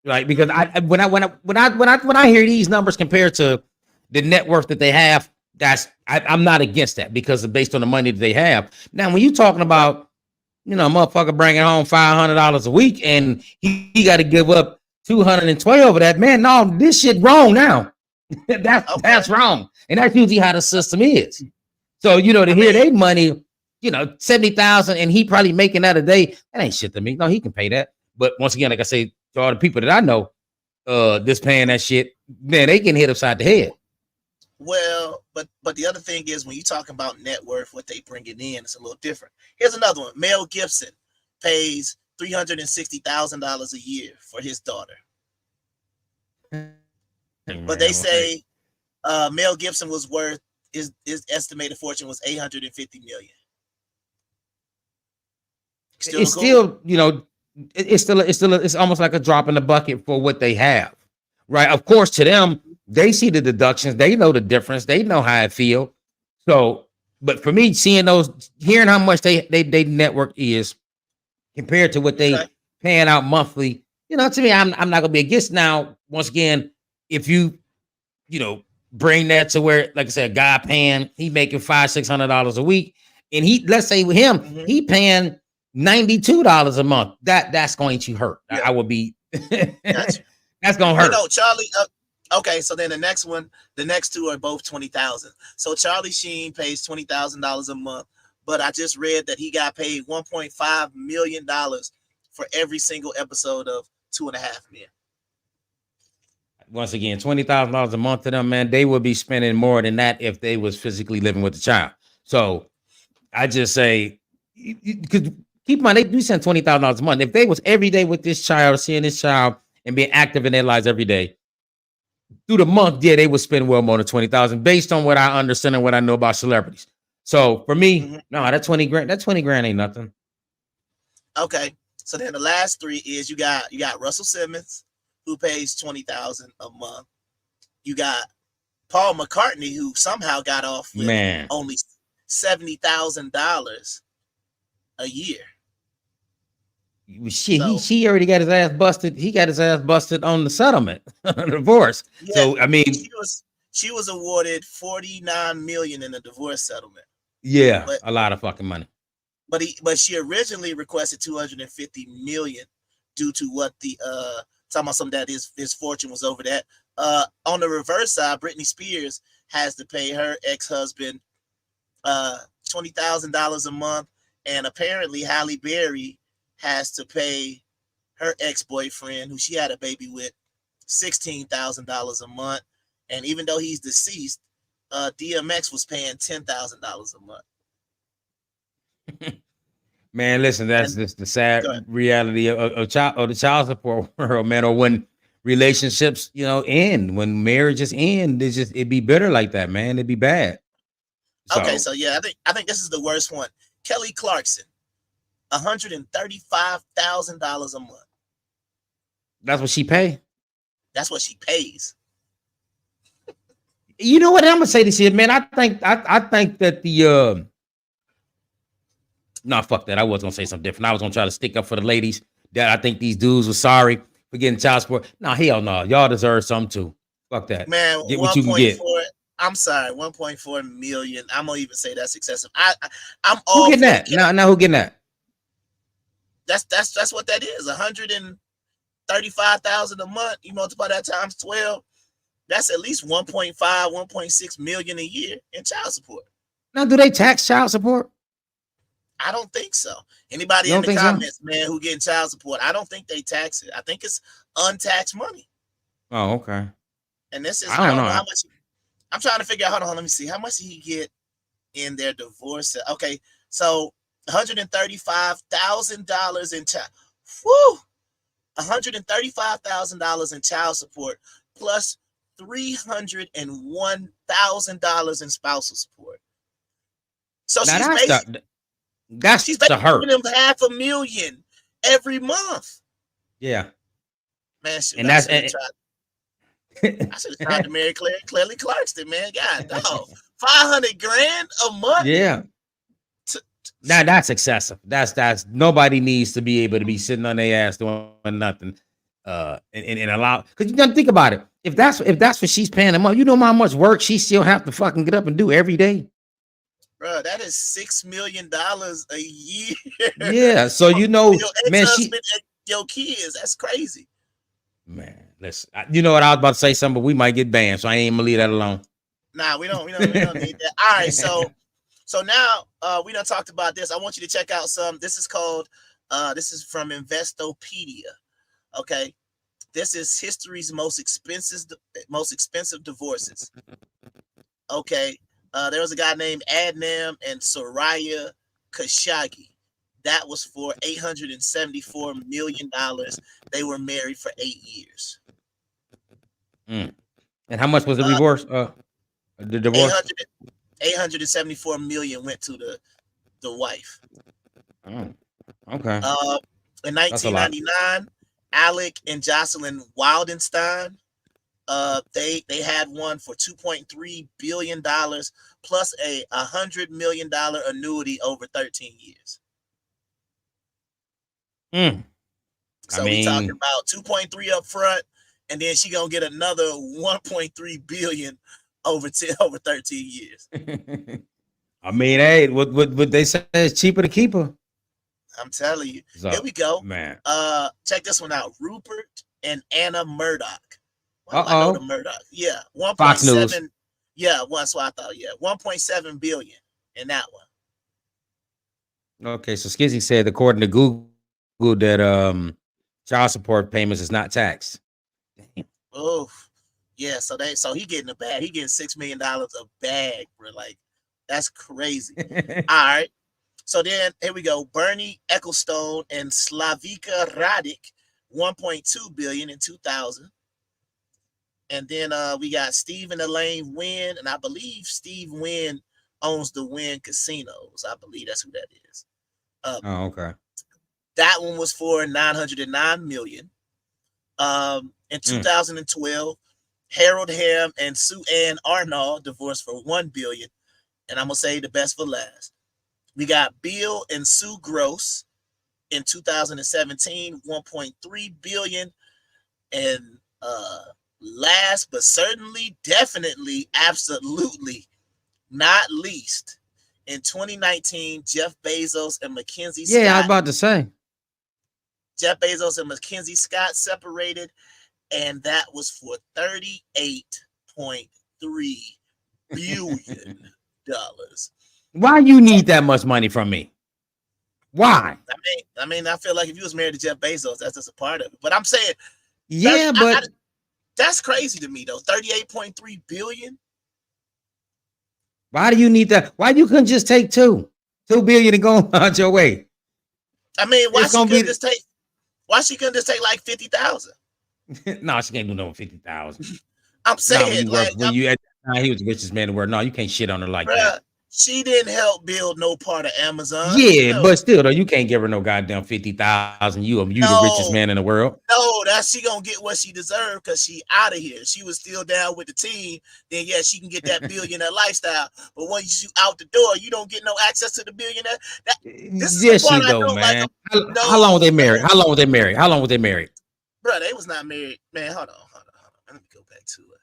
Right? Because when I hear these numbers compared to the net worth that they have, I'm not against that because it's based on the money that they have. Now, when you're talking about, a motherfucker bringing home $500 a week and he got to give up 212 of that, man, no, this shit wrong now. That's wrong. And that's usually how the system is. So, to hear their money, 70,000 and he probably making that a day, that ain't shit to me. No, he can pay that. But once again, like I say, to all the people that I know, this paying that shit, man, they getting hit upside the head. Well, but the other thing is when you talk about net worth, what they bringing in, it's a little different. Here's another one. Mel Gibson pays $360,000 a year for his daughter. But they say Mel Gibson was worth his estimated fortune was $850 million. It's almost like a drop in the bucket for what they have, right? Of course, to them, they see the deductions, they know the difference, they know how it feels. So, but for me, hearing how much they network is compared to what they paying out monthly, to me, I'm not gonna be against. Now, once again, if you bring that to where, like I said, a guy paying, he making $500-$600 a week, and let's say with him, he paying $92 a month. That's going to hurt. Yeah. I would be. Gotcha. That's gonna hurt. Charlie. Okay, so then the next two are both $20,000. So Charlie Sheen pays $20,000 a month, but I just read that he got paid $1.5 million for every single episode of 2.5 Men. Once again, $20,000 a month to them, man, they would be spending more than that if they was physically living with the child. So I just say, because keep in mind, they do send $20,000 a month. If they was every day with this child, seeing this child and being active in their lives every day, through the month, yeah, they would spend well more than $20,000 based on what I understand and what I know about celebrities. So for me, no, that 20 grand ain't nothing. Okay. So then the last three is you got Russell Simmons, who pays $20,000 a month. You got Paul McCartney, who somehow got off with only $70,000 a year. He already got his ass busted. He got his ass busted on the settlement, divorce. Yeah, so I mean, she was awarded $49 million in the divorce settlement. Yeah, a lot of fucking money. But she originally requested $250 million due to what the talking about something that his fortune was over that. On the reverse side, Britney Spears has to pay her ex-husband $20,000 a month, and apparently Halle Berry has to pay her ex-boyfriend, who she had a baby with, $16,000 a month. And even though he's deceased, DMX was paying $10,000 a month. Man, listen, that's just the sad reality of the child support world, man. Or when relationships, end, when marriages end, it'd be bitter like that, man. It'd be bad. Okay, so yeah, I think this is the worst one. Kelly Clarkson, $135,000 a month. That's what she pay. That's what she pays. You know what? I'm gonna say this here, man. I think that the no, fuck that. I was gonna say something different. I was gonna try to stick up for the ladies. That I think these dudes were sorry for getting child support. No, hell no. Y'all deserve something too. Fuck that. Man, get what you can get. I'm sorry, 1.4 million. I'm gonna even say that's excessive. I'm all who getting that? Now who getting that? That's what that is. $135,000 a month. You multiply that times 12. That's at least 1.5, 1.6 million a year in child support. Now, do they tax child support? I don't think so. Anybody in the comments, man, who getting child support, I don't think they tax it. I think it's untaxed money. Oh, okay. And this is I don't know how much. I'm trying to figure out. Hold on, let me see. How much did he get in their divorce? Okay, so $135,000 in child. Whoo, $135,000 in child support plus $301,000 in spousal support. So now she's basically giving him $500,000 every month. Yeah, man. I should have tried to marry Kelly Clarkson, man. God, no, $500,000 a month. Yeah. Now that's excessive. That's nobody needs to be able to be sitting on their ass doing nothing. And allow, because you gotta think about it. If that's what she's paying a month, you know how much work she still have to fucking get up and do every day. Bro, that is $6 million a year. Yeah, so your man, your kids, that's crazy. Man, listen, you know what I was about to say something, but we might get banned, so I ain't gonna leave that alone. Nah, we don't need that. All right, so now we done talked about this. I want you to check out some. This is called this is from Investopedia. Okay, this is history's most expensive divorces. Okay, there was a guy named Adnam and Soraya Khashoggi. That was for $874 million. They were married for 8 years. And how much was the divorce? The divorce. $874 million went to the wife. Oh, okay. In 1999, Alec and Jocelyn Wildenstein, they had one for $2.3 billion plus a $100 million annuity over 13 years. So we talking about 2.3 up front, and then she gonna get another 1.3 billion over 13 years. I mean, hey, what they say is cheaper to keep her. I'm telling you. So, Here we go. man. Check this one out. Rupert and Anna Murdoch. Why do I know the Murdoch? Yeah, Fox News. 1.7. Yeah, that's what I thought. Yeah, 1.7 billion in that one. Okay, so Skizzy said, according to Google, that child support payments is not taxed. Oh, yeah. So he getting a bag. He getting $6 million a bag, bro. Like, that's crazy. All right. So then here we go. Bernie Ecclestone and Slavika Radic, 1.2 billion in 2000. And then we got Steve and Elaine Wynn, and I believe Steve Wynn owns the Wynn Casinos. I believe that's who that is. Oh, okay. That one was for 909 million. In 2012, Harold Ham and Sue Ann Arnold divorced for 1 billion. And I'm gonna say the best for last. We got Bill and Sue Gross in 2017, 1.3 billion. And last but certainly, definitely, absolutely not least, in 2019, Jeff Bezos and Mackenzie Scott. Yeah, I was about to say. Jeff Bezos and Mackenzie Scott separated, and that was for $38.3 billion. Why you need that much money from me? Why? I mean, I feel like if you was married to Jeff Bezos, that's just a part of it. But I'm saying, yeah, but that's crazy to me though. 38.3 billion. Why do you need that? Why you couldn't just take 2 billion and go on your way? I mean, why she couldn't just take like 50,000? No, she can't do no 50,000. I'm saying, when you at the time, he was the richest man in the world. No, you can't shit on her like that. She didn't help build no part of Amazon. Yeah, but still though, you can't give her no goddamn 50,000. You the richest man in the world. No, she gonna get what she deserved because she out of here. She was still down with the team. Then yeah, she can get that billionaire lifestyle. But once you out the door, you don't get no access to the billionaire. Yes, she do, man. How long were they married? How long were they married? Bro, they was not married. Man, hold on. Let me go back to it.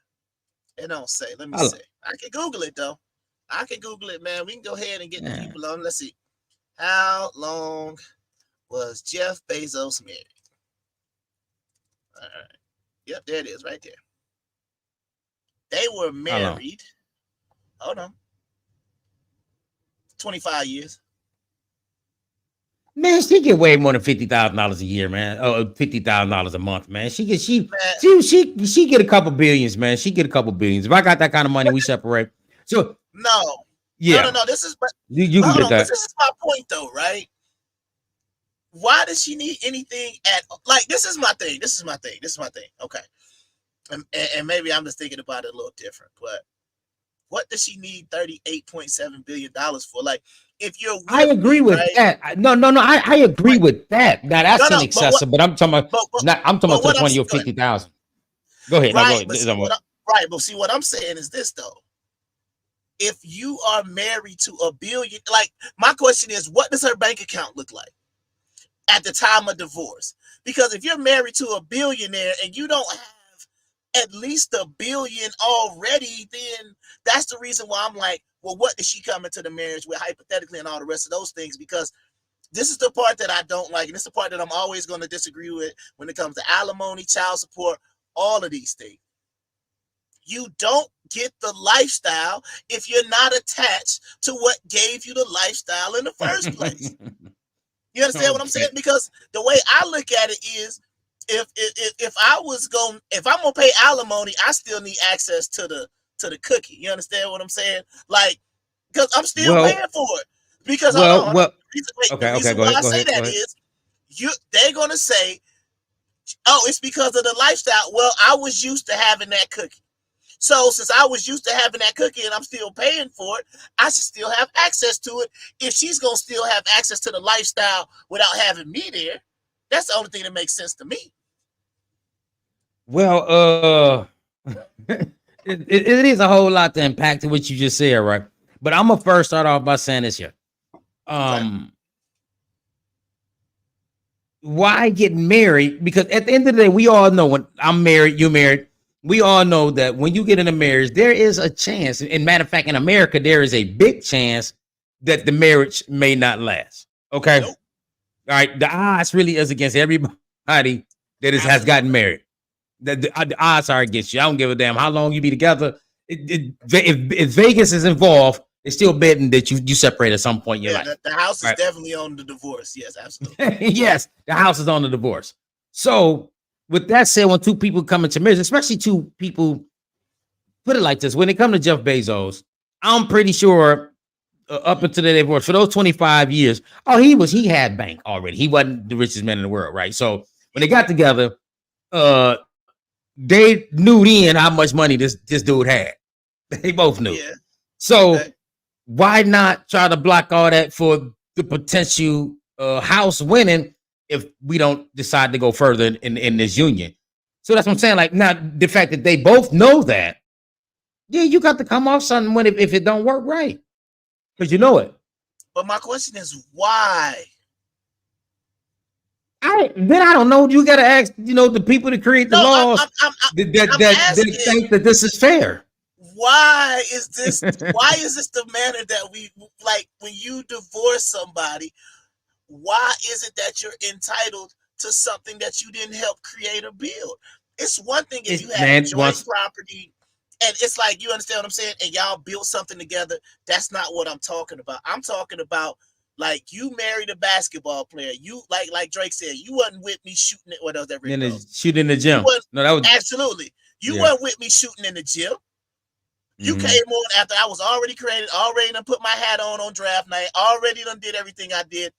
It don't say. Let me see. I can Google it though. I can Google it, man. We can go ahead and get the people on. Let's see. How long was Jeff Bezos married? All right. Yep, there it is right there. They were married. Hold on. 25 years. Man, she get way more than $50,000 a year, man. Oh, $50,000 a month, man. She get a couple billions, man. She get a couple billions. If I got that kind of money, we separate. So no. This is you can get that. This is my point, though, right? Why does she need anything at like? This is my thing. Okay, and maybe I'm just thinking about it a little different. But what does she need $38.7 billion for? Like, if you're, I agree with that. No. I agree with that. Now that's excessive. But I'm talking about. I'm talking about the 20 or 50,000. Go ahead. Right. But see, what I'm saying is this though. If you are married to a billion, like my question is, what does her bank account look like at the time of divorce? Because if you're married to a billionaire and you don't have at least $1 billion already, then that's the reason why I'm like, well, what did she come into the marriage with hypothetically and all the rest of those things? Because this is the part that I don't like. And this is the part that I'm always going to disagree with when it comes to alimony, child support, all of these things. You don't get the lifestyle if you're not attached to what gave you the lifestyle in the first place. You understand what I'm saying? Because the way I look at it is, if I'm gonna pay alimony, I still need access to the cookie. You understand what I'm saying? Like, because I'm still paying for it. Because the reason why I say that is, they're gonna say, oh, it's because of the lifestyle. Well, I was used to having that cookie. So since I was used to having that cookie and I'm still paying for it, I should still have access to it. If she's going to still have access to the lifestyle without having me there, that's the only thing that makes sense to me. Well, it is a whole lot to impact to what you just said, right? But I'm going to first start off by saying this here. Why get married? Because at the end of the day, we all know when I'm married, you're married. we all know that when you get in a marriage, there is a chance. And matter of fact, in America, there is a big chance that the marriage may not last. Okay. Nope. All right. The odds really is against everybody that has gotten married. The odds are against you. I don't give a damn how long you be together. If Vegas is involved, it's still betting that you separate at some point in your life. The house is definitely on the divorce. Yes, absolutely. Yes, the house is on the divorce. So, with that said, when two people come into marriage, especially two people, put it like this: when it comes to Jeff Bezos, I'm pretty sure up until the divorce, for those 25 years, he had bank already. He wasn't the richest man in the world, right? So when they got together, they knew then how much money this dude had. They both knew. Yeah. So why not try to block all that for the potential house winning if we don't decide to go further in this union? So that's what I'm saying. Like, now the fact that they both know that, yeah, you got to come off something when if it don't work right, because you know it. But my question is, why? I don't know. You got to ask, the people that create the laws that think that this is fair. Why is this the manner that we like when you divorce somebody? Why is it that you're entitled to something that you didn't help create or build? It's one thing if you have joint property and it's like, you understand what I'm saying? And y'all built something together. That's not what I'm talking about. I'm talking about, like, you married a basketball player. You like Drake said, you wasn't with me shooting it. What else? Shooting in the gym. No, that was absolutely. You weren't with me shooting in the gym. You came on after I was already created, already done put my hat on draft night, already done did everything I did.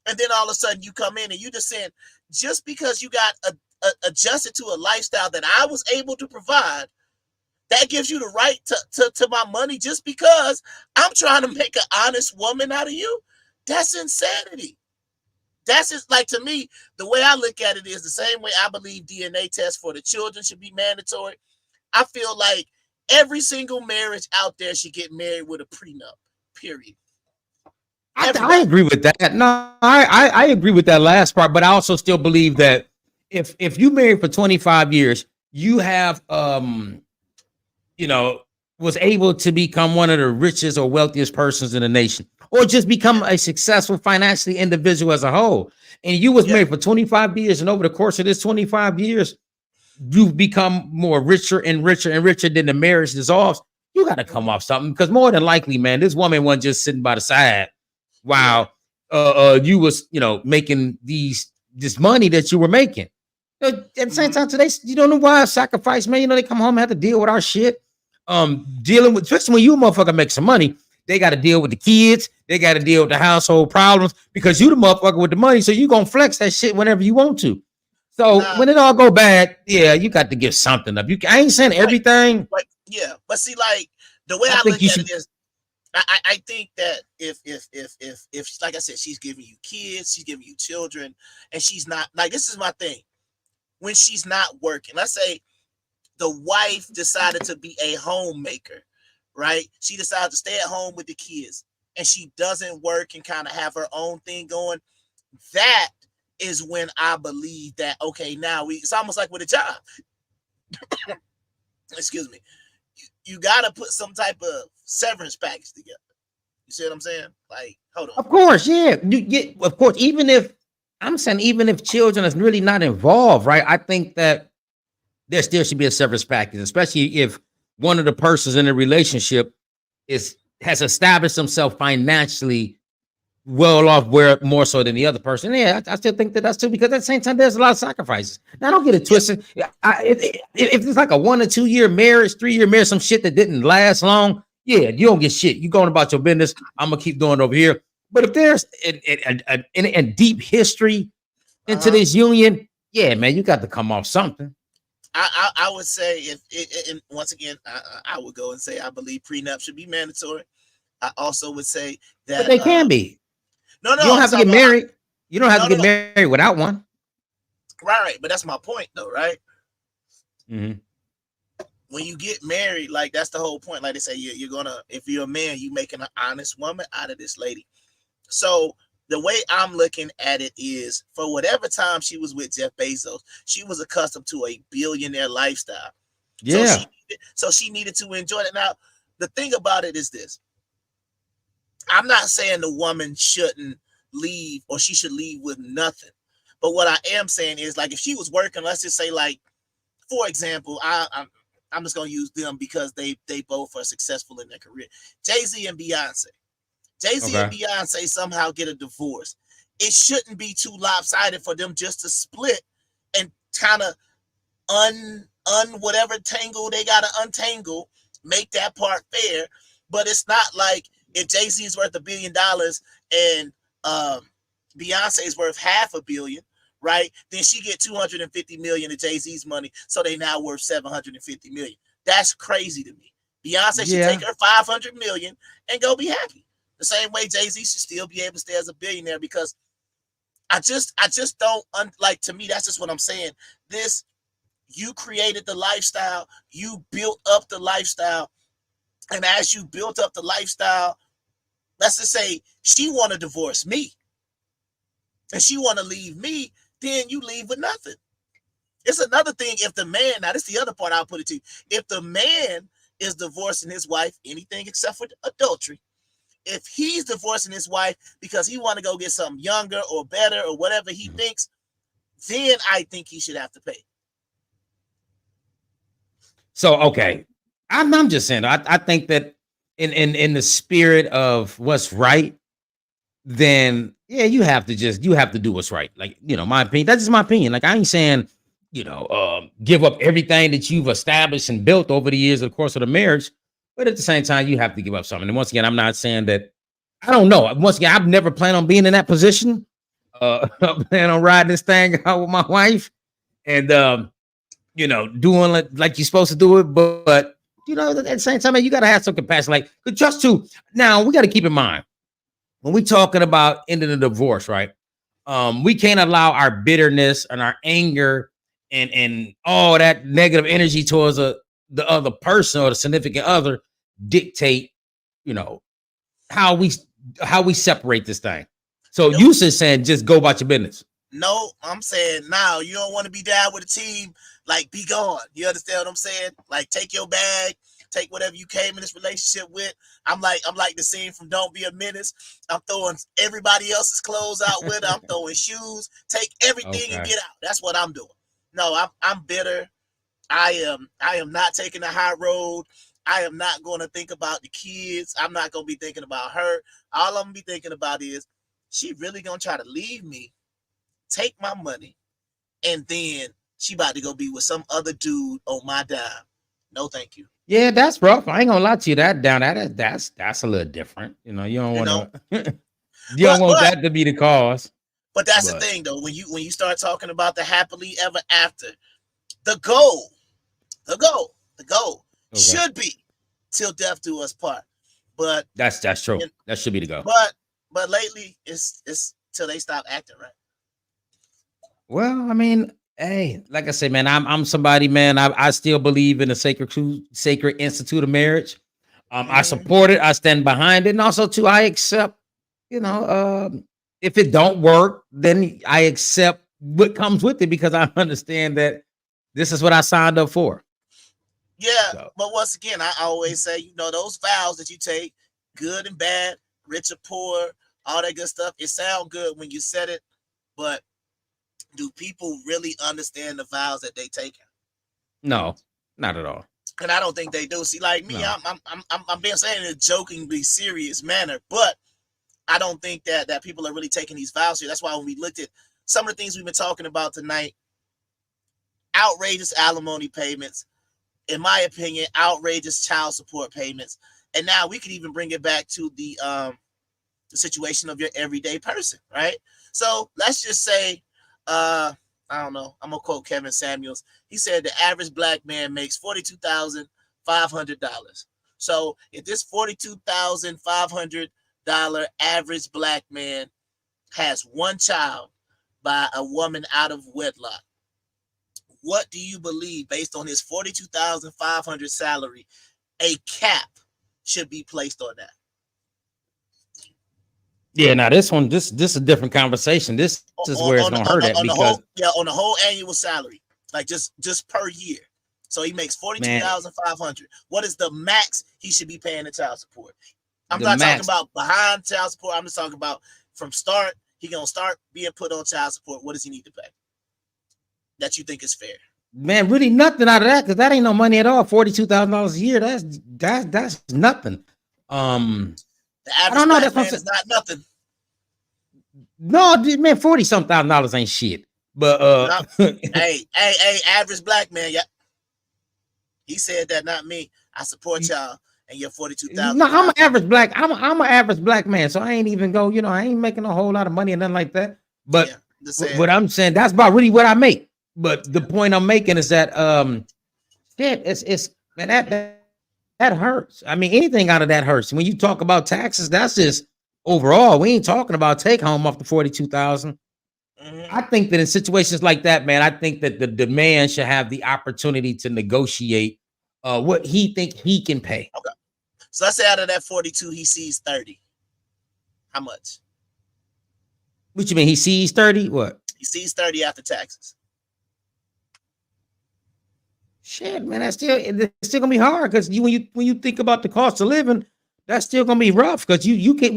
And then all of a sudden you come in and you just saying, just because you got adjusted to a lifestyle that I was able to provide, that gives you the right to my money just because I'm trying to make an honest woman out of you? That's insanity. That's just like, to me, the way I look at it is the same way I believe DNA tests for the children should be mandatory. I feel like every single marriage out there should get married with a prenup, period. I agree with that. No, I agree with that last part, but I also still believe that if you married for 25 years, you have was able to become one of the richest or wealthiest persons in the nation, or just become a successful financially individual as a whole. And you was married for 25 years, and over the course of this 25 years, you've become more richer and richer and richer than the marriage dissolves. You got to come off something, because more than likely, man, this woman wasn't just sitting by the side while you was making this money that you were making. At the same time, today, you don't know why sacrifice, man. They come home and have to deal with our shit. Dealing with, especially when you motherfucker make some money, they got to deal with the kids. They got to deal with the household problems, because you the motherfucker with the money, so you gonna flex that shit whenever you want to. So when it all go bad, you got to give something up. I ain't saying everything. But see, like, the way I look at it is, I think that if like I said, she's giving you kids, she's giving you children, and she's not, like, this is my thing. When she's not working, let's say the wife decided to be a homemaker, right? She decided to stay at home with the kids, and she doesn't work and kind of have her own thing going. That is when I believe that, okay, now it's almost like with a job. Excuse me. You got to put some type of severance package together. You see what I'm saying? Like, hold on. Of course, yeah. Of course, even if children is really not involved, right? I think that there still should be a severance package, especially if one of the persons in the relationship has established himself financially well off, where more so than the other person. Yeah, I still think that's true, because at the same time, there's a lot of sacrifices. Now, don't get it twisted. If it's like a 1 or 2 year marriage, 3 year marriage, some shit that didn't last long, you don't get shit. You going about your business. I'm gonna keep doing it over here. But if there's a deep history into this union, man, you got to come off something. I would say and once again, I would go and say I believe prenup should be mandatory. I also would say that, but they can be. No, you don't have to get married. You don't have to get married without one. Right, but that's my point, though, right? Mm-hmm. When you get married, like, that's the whole point. Like they say, you're gonna, if you're a man, you making an honest woman out of this lady. So the way I'm looking at it is, for whatever time she was with Jeff Bezos, she was accustomed to a billionaire lifestyle. Yeah. So she needed to enjoy it. Now, the thing about it is this. I'm not saying the woman shouldn't leave or she should leave with nothing. But what I am saying is, like, if she was working, let's just say, like, for example, I'm just gonna use them because they both are successful in their career. Jay-Z and Beyonce. Jay-Z and Beyonce somehow get a divorce. It shouldn't be too lopsided for them just to split and kind of whatever tangle they gotta untangle, make that part fair. But it's not like if Jay-Z is worth $1 billion and Beyonce is worth $500 million, right? Then she get $250 million of Jay-Z's money, so they now worth $750 million. That's crazy to me. Beyonce should take her $500 million and go be happy. The same way Jay-Z should still be able to stay as a billionaire, because I just don't like, to me, that's just what I'm saying. This, you created the lifestyle, you built up the lifestyle, and as you built up the lifestyle, let's just say she want to divorce me and she want to leave me, then you leave with nothing. It's another thing if the man, now this is the other part I'll put it to you, if the man is divorcing his wife, anything except for adultery, if he's divorcing his wife because he want to go get something younger or better or whatever he thinks, then I think he should have to pay. So, okay. I'm just saying, I think that in the spirit of what's right, then yeah, you have to do what's right. Like, my opinion, that's just my opinion. Like, I ain't saying, give up everything that you've established and built over the years of the course of the marriage. But at the same time, you have to give up something. And once again, I'm not saying that, I don't know. Once again, I've never planned on being in that position. I plan on riding this thing out with my wife and, doing like you're supposed to do it. But at the same time, you got to have some compassion. Like, just to, now we got to keep in mind, when we're talking about ending a divorce, right? We can't allow our bitterness and our anger and all that negative energy towards the other person or the significant other dictate, how we separate this thing. So you just saying just go about your business. No, I'm saying now you don't want to be down with a team, like, be gone. You understand what I'm saying? Like, take your bag, take whatever you came in this relationship with. I'm like the scene from Don't Be a Menace. I'm throwing everybody else's clothes out with her. I'm throwing shoes. Take everything and get out. That's what I'm doing. No, I'm bitter. I am not taking the high road. I am not going to think about the kids. I'm not going to be thinking about her. All I'm going to be thinking about is, she really going to try to leave me, take my money, and then she about to go be with some other dude on my dime. No, thank you. Yeah, that's rough. I ain't gonna lie to you. That's a little different. You don't want to. You don't want that to be the cause. But that's the thing, though. When you start talking about the happily ever after, the goal should be till death do us part. But that's true. That should be the goal. But lately, it's till they stop acting right. Well, I mean, hey, like I said, man, I'm somebody, man. I still believe in the sacred institute of marriage. I support it. I stand behind it, and also too, I accept. If it don't work, then I accept what comes with it, because I understand that this is what I signed up for. Yeah, but once again, I always say, those vows that you take, good and bad, rich or poor, all that good stuff, it sounds good when you said it, but do people really understand the vows that they take? No, not at all. And I don't think they do. See, like me, no. I'm being saying in a jokingly serious manner, but I don't think that people are really taking these vows here. That's why when we looked at some of the things we've been talking about tonight, outrageous alimony payments, in my opinion, outrageous child support payments, and now we could even bring it back to the situation of your everyday person, right? So let's just say, I don't know, I'm gonna quote Kevin Samuels. He said the average black man makes $42,500. So if this $42,500 average black man has one child by a woman out of wedlock, what do you believe, based on his $42,500 salary, a cap should be placed on that? Yeah, now this is a different conversation. This is where it's gonna hurt it, because on the whole annual salary, like just per year. So he makes Man, $42,500. What is the max he should be paying the child support? I'm the not talking max, about behind child support. I'm just talking about from start. He gonna start being put on child support. What does he need to pay that you think is fair? man, really nothing out of that because that ain't no money at all. $42,000 a year. That's nothing. The I average don't know. black That's what I'm man saying. is not nothing. No, man, $40-some thousand ain't shit. But No. hey, average black man. Yeah, he said that, not me. I support y'all and your 42,000. no, I'm an average black. I'm an average black man, so I ain't even go. I ain't making a whole lot of money or nothing like that. But Yeah, just saying. what I'm saying, that's about really what I make. But the point I'm making is that shit, it's man, that hurts. I mean, anything out of that hurts. When you talk about taxes, that's just overall. We ain't talking about take home off the 42,000. I think that in situations like that, man, I think that the man should have the opportunity to negotiate what he think he can pay. Okay. So let's say out of that 42, he sees 30. How much? What you mean? He sees 30? What? He sees 30 after taxes. Shit, man, it's still gonna be hard because when you think about the cost of living, that's still gonna be rough because you can't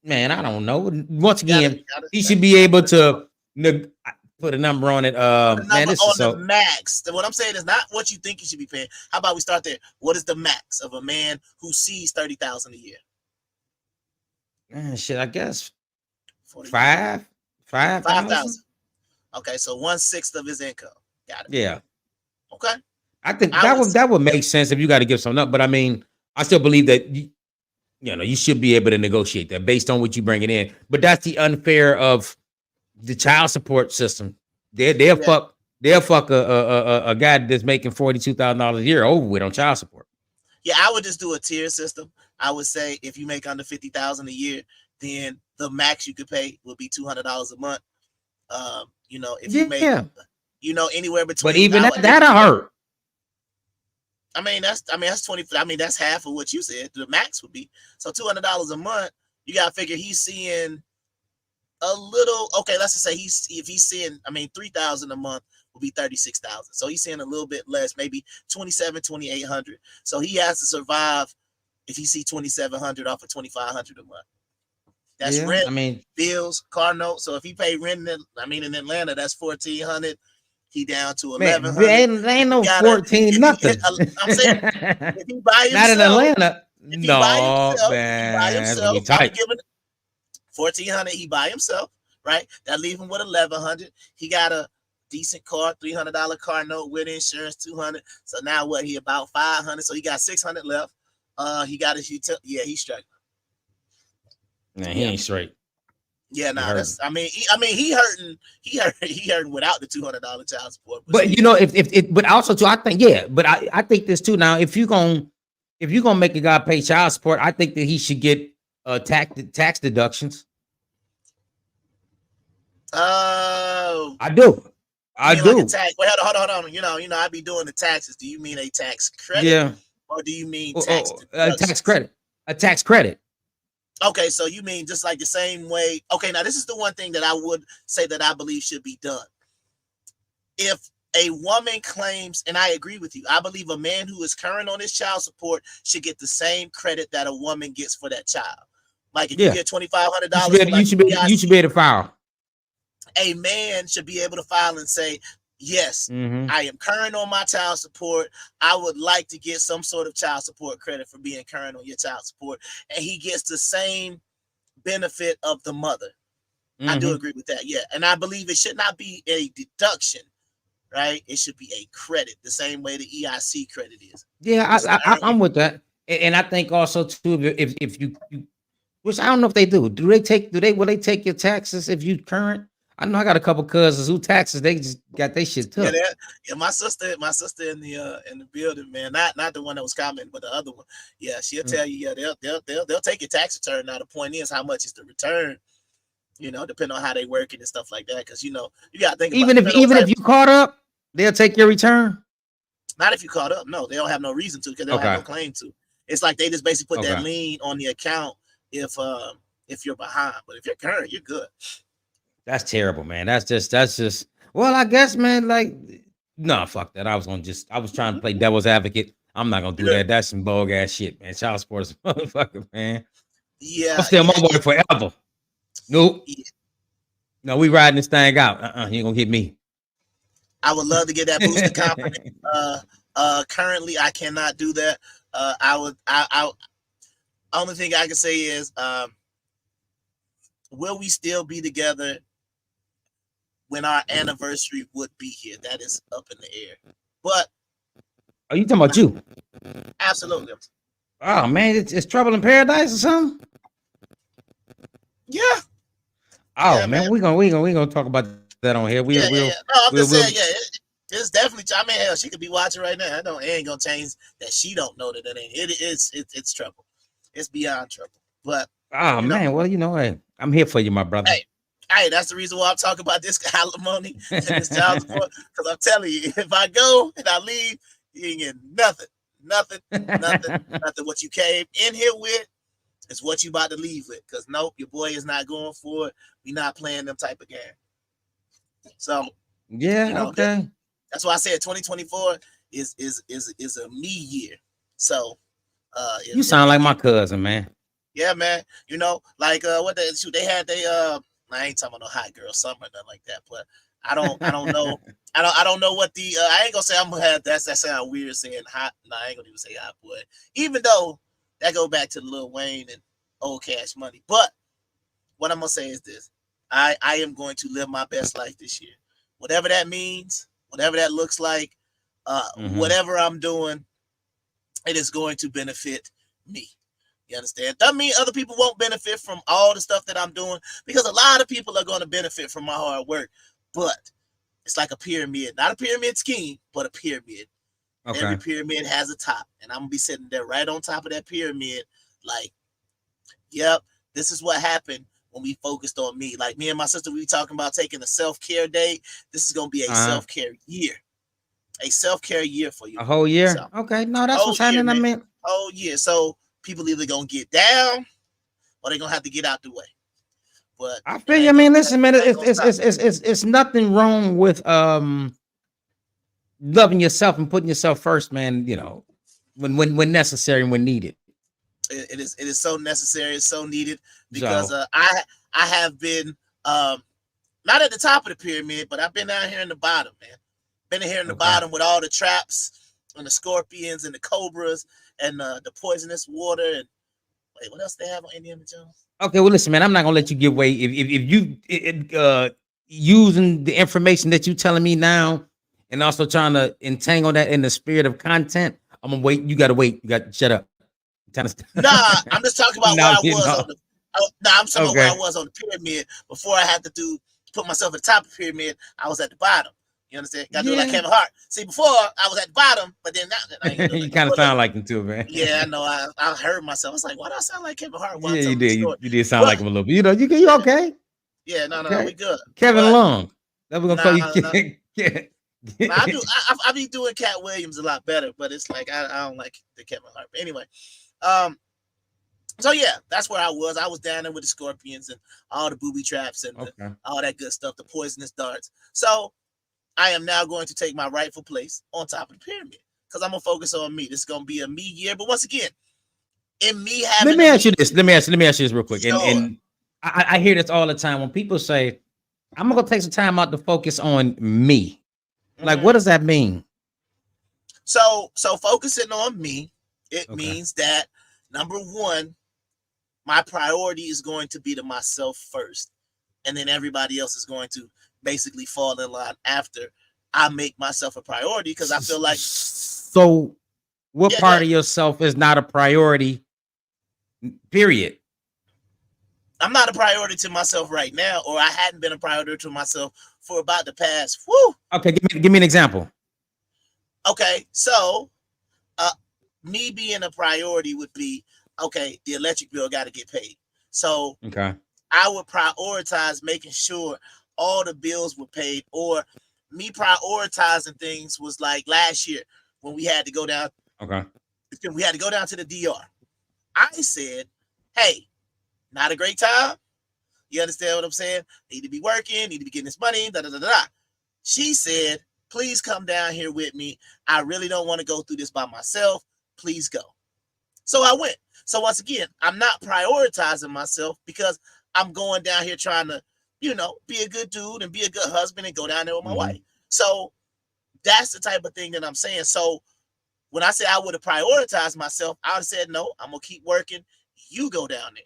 man, I don't know. Once again, he should be able to put a number on it. Man, this is so the max. What I'm saying is not what you think you should be paying. How about we start there? What is the max of a man who sees 30,000 a year? Man, shit, I guess 5,000. 5,000. Okay, so 1/6 of his income. Got it. Yeah. Okay. I think that would make sense if you got to give something up. But I mean, I still believe that you should be able to negotiate that based on what you bring it in. But that's the unfair of the child support system. They'll fuck a guy that's making $42,000 a year over with on child support. Yeah, I would just do a tier system. I would say if you make under 50,000 a year, then the max you could pay would be $200 a month. If you make anywhere between. But even that'll hurt. I mean, that's 20. I mean, that's half of what you said. The max would be so $200 a month. You gotta figure he's seeing a little. Okay, let's just say if he's seeing, 3,000 a month will be 36,000. So he's seeing a little bit less, maybe 2,800. So he has to survive if he see 2,700 off of 2,500 a month. That's rent, bills, car note. So if he pay rent, in Atlanta, that's 1,400. He down to 1,100. Ain't no 14 nothing. I'm saying if he buy himself, not in Atlanta. If he buy himself, be tight. 1,400. He buy himself, right? That leave him with 1,100. He got a decent car, $300 car note with insurance, 200. So now what? He about 500. So he got 600 left. He got his utility. Yeah, he's struggling. Nah, he ain't straight. Yeah, that's. He hurting. He hurting without the $200 child support. But but also too, I think but I think this too. Now, if you gonna make a guy pay child support, I think that he should get tax deductions. Oh, I do. Like hold on. I be doing the taxes. Do you mean a tax credit? Yeah. Or do you mean tax credit? A tax credit. Okay, so you mean just like the same way. Okay, now this is the one thing that I would say that I believe should be done. If a woman claims, and I agree with you, I believe a man who is current on his child support should get the same credit that a woman gets for that child. Like if you get $2,500, you should be able to file. A man should be able to file and say, yes, I am current on my child support. I would like to get some sort of child support credit for being current on your child support. And he gets the same benefit of the mother. I do agree with that. Yeah. And I believe it should not be a deduction, right? It should be a credit, the same way the EIC credit is. Yeah, I'm with that. And I think also too, if you which I don't know if they do. Will they take your taxes if you current? I know I got a couple cousins who taxes, they just got their shit took. Yeah, my sister in the building, man. Not the one that was commenting, but the other one. Yeah, she'll tell you, they'll take your tax return. Now the point is how much is the return, depending on how they work it and stuff like that. Because you gotta think even if you caught up, they'll take your return. Not if you caught up, no, they don't have no reason to because they don't have no claim to. It's like they just basically put that lien on the account if you're behind. But if you're current, you're good. That's terrible, man. That's just. Well, I guess, man. Like No, fuck that. I was trying to play devil's advocate. I'm not gonna do that. That's some bold ass shit, man. Child support is a motherfucker, man. Yeah, I'm still my boy yeah. forever. Nope. Yeah. No, we riding this thing out. You ain't gonna hit me. I would love to get that boost of confidence. Currently, I cannot do that. I only thing I can say is, will we still be together when our anniversary would be here? That is up in the air. But Are you talking about you? absolutely, Oh man, it's trouble in paradise or something. yeah. Oh Yeah, man, man. we gonna talk about that on here. Yeah. No, I'm just we'll saying, yeah. It's definitely. I mean, hell, she could be watching right now. I know it ain't gonna change that she don't know that it ain't. It's trouble. It's beyond trouble. But oh man, well hey, I'm here for you, my brother. Hey, that's the reason why I'm talking about this alimony and this child support. Because I'm telling you, if I go and I leave, you ain't getting nothing. What you came in here with is what you about to leave with. Because nope, your boy is not going for it. We not playing them type of game. So yeah, okay. That's why I said 2024 is a me year. So you sound like my cousin, man. Yeah, man. Like what they had I ain't talking about no hot girl summer or nothing like that, but I don't know. I don't know what the I ain't gonna say I'm gonna have that sound weird saying hot. No, I ain't gonna even say hot boy. Even though that go back to Lil Wayne and old Cash Money. But what I'm gonna say is this. I am going to live my best life this year. Whatever that means, whatever that looks like, whatever I'm doing, it is going to benefit me. You understand? Doesn't mean other people won't benefit from all the stuff that I'm doing, because a lot of people are going to benefit from my hard work. But it's like a pyramid, not a pyramid scheme, but a pyramid. Okay. Every pyramid has a top, and I'm gonna be sitting there right on top of that pyramid, like, yep, this is what happened when we focused on me. Like me and my sister, we talking about taking a self-care day. This is gonna be a self-care year. A self-care year for you. A whole year? So, okay, no, that's what's happening. I mean, whole year. So people either gonna get down or they're gonna have to get out the way. But I feel you. I mean, listen, man, it's nothing wrong with loving yourself and putting yourself first, man. When necessary and when needed. It is so necessary. It's so needed, because I have been not at the top of the pyramid, but I've been down here in the bottom, man. Been here in the bottom with all the traps and the scorpions and the cobras and the poisonous water. And wait, what else they have on Indiana Jones? Okay, well, listen, man, I'm not gonna let you give away if you using the information that you telling me now, and also trying to entangle that in the spirit of content. I'm gonna wait. You gotta wait. You got to shut up. Nah, I'm just talking about where I was. I'm talking about where I was on the pyramid before I had to put myself at the top of the pyramid. I was at the bottom. You understand? Got to do it like Kevin Hart. See, before I was at the bottom, but then now you kind of sound like him too, man. Yeah, I know. I heard myself. I was like, why do I sound like Kevin Hart? Yeah, you did. You did sound like him a little bit. You okay? Yeah, no, we good. Kevin Long. That we're gonna call you. I be doing Cat Williams a lot better, but it's like I don't like the Kevin Hart. But anyway, so yeah, that's where I was. I was down there with the scorpions and all the booby traps and all that good stuff, the poisonous darts. So I am now going to take my rightful place on top of the pyramid, because I'm gonna focus on me. This is gonna be a me year. But once again, in me having, let me ask you this real quick. Sure. And I hear this all the time when people say, "I'm gonna take some time out to focus on me." Like, what does that mean? So focusing on me, it means that number one, my priority is going to be to myself first, and then everybody else is going to basically fall in line after I make myself a priority, because I feel like. So what part of yourself is not a priority, period? I'm not a priority to myself right now, or I hadn't been a priority to myself for about the past. Okay, give me an example. Okay, so me being a priority would be, okay, the electric bill got to get paid. So I would prioritize making sure all the bills were paid, or me prioritizing things was like last year when we had to go down. We had to go down to the DR. I said, hey, not a great time. You understand what I'm saying? Need to be working, need to be getting this money, da da da da. She said, Please come down here with me. I really don't want to go through this by myself. Please go. So I went. So once again, I'm not prioritizing myself because I'm going down here trying to, be a good dude and be a good husband and go down there with my wife. So that's the type of thing that I'm saying. So when I say I would have prioritized myself, I would have said, no, I'm going to keep working. You go down there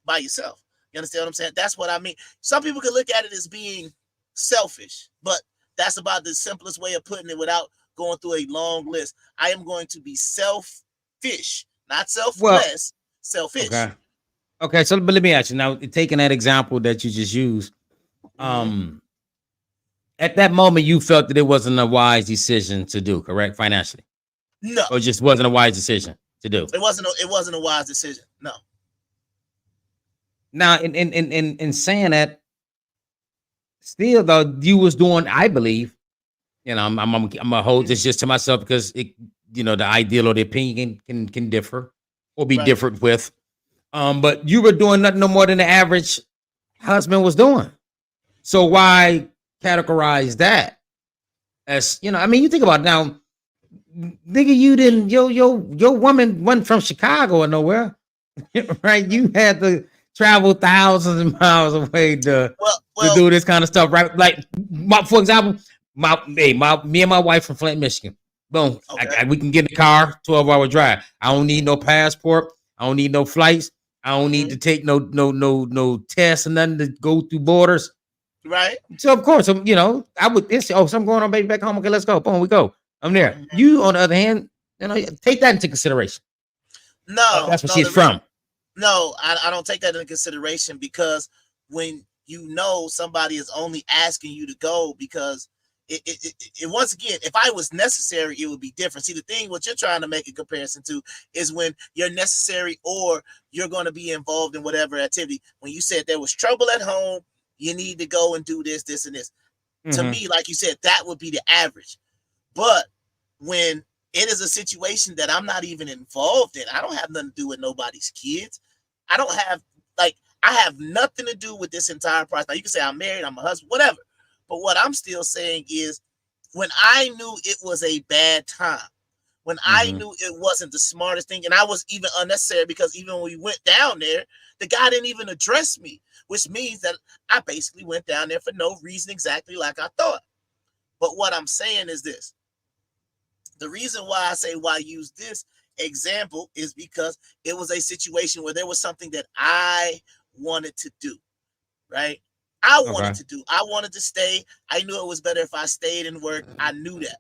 by yourself. You understand what I'm saying? That's what I mean. Some people could look at it as being selfish, but that's about the simplest way of putting it without going through a long list. I am going to be selfish, not selfless, selfish. Okay. So, but let me ask you now, taking that example that you just used, at that moment, you felt that it wasn't a wise decision to do, correct? Financially. No. Or just wasn't a wise decision to do. It wasn't a wise decision. No. Now, in saying that, still though, you was doing, I believe, I'm gonna hold this just to myself because it, the ideal or the opinion can differ or be different with. But you were doing nothing no more than the average husband was doing. So why categorize that as, you think about it now, nigga, you didn't, your woman wasn't from Chicago or nowhere, right? You had to travel thousands of miles away to do this kind of stuff, right? Like, for example, me and my wife from Flint, Michigan. Boom, we can get in the car, 12-hour drive. I don't need no passport. I don't need no flights. I don't need to take no tests and nothing to go through borders. Right. So of course, I would say, so I'm going on, baby, back home. Okay, let's go. Boom, we go. I'm there. You, on the other hand, take that into consideration. No, that's where she's from. No, I don't take that into consideration because when somebody is only asking you to go because it once again, if I was necessary, it would be different. See, the thing, what you're trying to make a comparison to is when you're necessary or you're going to be involved in whatever activity. When you said there was trouble at home, you need to go and do this, this, and this. To me, like you said, that would be the average. But when it is a situation that I'm not even involved in, I don't have nothing to do with nobody's kids. I have nothing to do with this entire process. Now, you can say I'm married, I'm a husband, whatever. But what I'm still saying is when I knew it was a bad time, when I knew it wasn't the smartest thing, and I was even unnecessary because even when we went down there, the guy didn't even address me, which means that I basically went down there for no reason exactly like I thought. But what I'm saying is this. The reason why I say why use this example is because it was a situation where there was something that I wanted to do, right? I wanted to stay. I knew it was better if I stayed and worked. I knew that.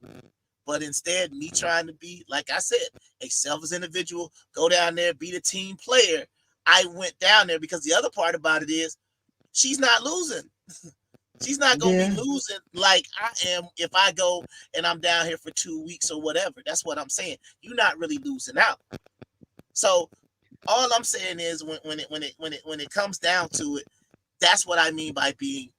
But instead, me trying to be, like I said, a selfless individual, go down there, be the team player. I went down there because the other part about it is she's not losing. She's not going to be losing like I am if I go and I'm down here for 2 weeks or whatever. That's what I'm saying. You're not really losing out. So all I'm saying is when it comes down to it, that's what I mean by being,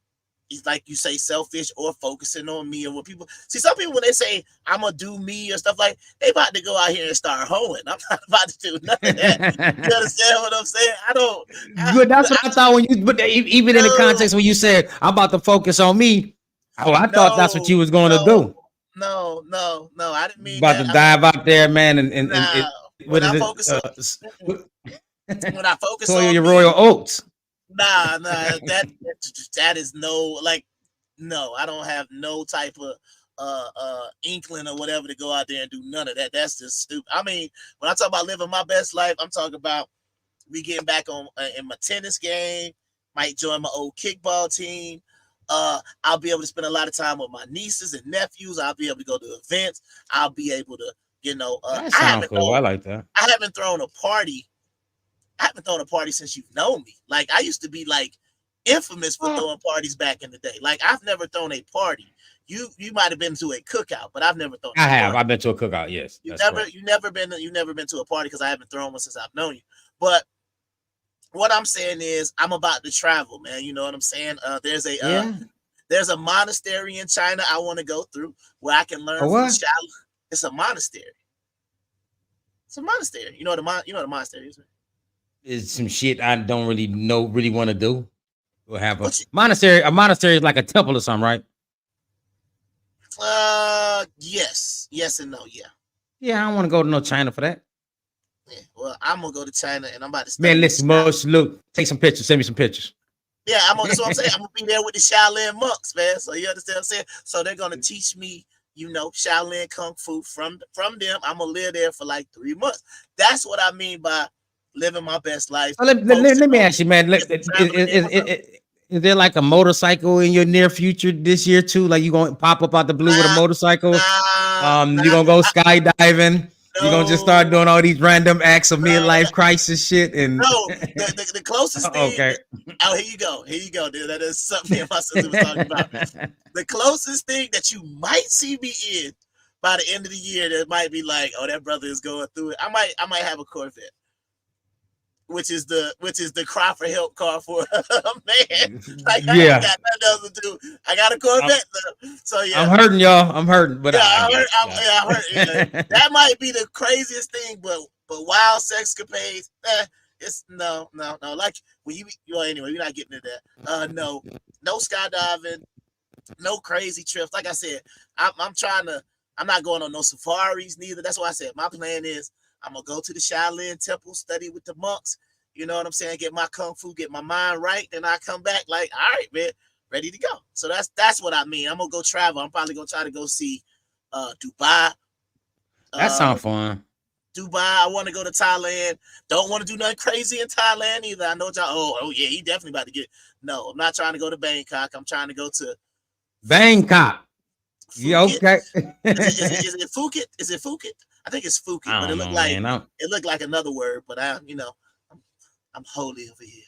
like you say, selfish or focusing on me or what people see. Some people, when they say I'm gonna do me or stuff like, they about to go out here and start hoeing. I'm not about to do none of that. You understand what I'm saying? That's what I thought when you, but even in the context when you said I'm about to focus on me, I thought that's what you was going to do. No, I didn't mean about that. To dive out there, man, and when I focus on your royal oats. Nah, that is no, I don't have no type of inkling or whatever to go out there and do none of that. That's just stupid. I mean, when I talk about living my best life, I'm talking about me getting back on in my tennis game, might join my old kickball team. I'll be able to spend a lot of time with my nieces and nephews. I'll be able to go to events. I'll be able to, that sounds cool. I like that. I haven't thrown a party since you've known me. Like, I used to be like infamous for throwing parties back in the day. Like, I've never thrown a party. You might have been to a cookout, but I've never thrown. I've been to a cookout. Yes. You've never been to a party because I haven't thrown one since I've known you. But what I'm saying is I'm about to travel, man. You know what I'm saying? There's a monastery in China I want to go through where I can learn from the shallow. It's a monastery. It's a monastery. You know what a monastery is, right? Is some shit I don't really want to do. We'll have a monastery. A monastery is like a temple or something, right? Yes and no. Yeah. Yeah, I don't want to go to no China for that. Yeah. Well, I'm gonna go to China and I'm about to Man, study. listen, Most look, take some pictures, send me some pictures. Yeah, that's what I'm saying. I'm gonna be there with the Shaolin monks, man. So you understand what I'm saying? So they're gonna teach me, Shaolin Kung Fu from them. I'm gonna live there for like 3 months. That's what I mean by living my best life. Oh, let me ask you, man. Is there like a motorcycle in your near future this year too? Like you gonna pop up out the blue with a motorcycle? You gonna go skydiving? You gonna just start doing all these random acts of midlife crisis shit? And no, the closest thing. Okay. Oh, here you go, dude. That is something me and my sister was talking about. The closest thing that you might see me in by the end of the year, that might be like, oh, that brother is going through it. I might have a Corvette, which is the cry for help car for a man. Like, I ain't got nothing else to do. I got a Corvette, so yeah. I'm hurting, y'all. I'm hurting, but I heard. Yeah. That might be the craziest thing, but wild sexcapades. It's no. Like when anyway, we're not getting into that. No skydiving, no crazy trips. Like I said, I'm not going on no safaris neither. That's why I said my plan is I'm gonna go to the Shaolin Temple, study with the monks. You know what I'm saying? Get my kung fu, get my mind right, then I come back like, all right, man, ready to go. So that's what I mean. I'm gonna go travel. I'm probably gonna try to go see Dubai. That sounds fun. Dubai. I want to go to Thailand. Don't want to do nothing crazy in Thailand either. I know y'all. Oh yeah, he definitely about to get. No, I'm not trying to go to Bangkok. I'm trying to go to Bangkok. Phuket. Yeah, okay. Is it Phuket? Is it Phuket? I think it's Phuket, but it looked like another word. But I'm holy over here.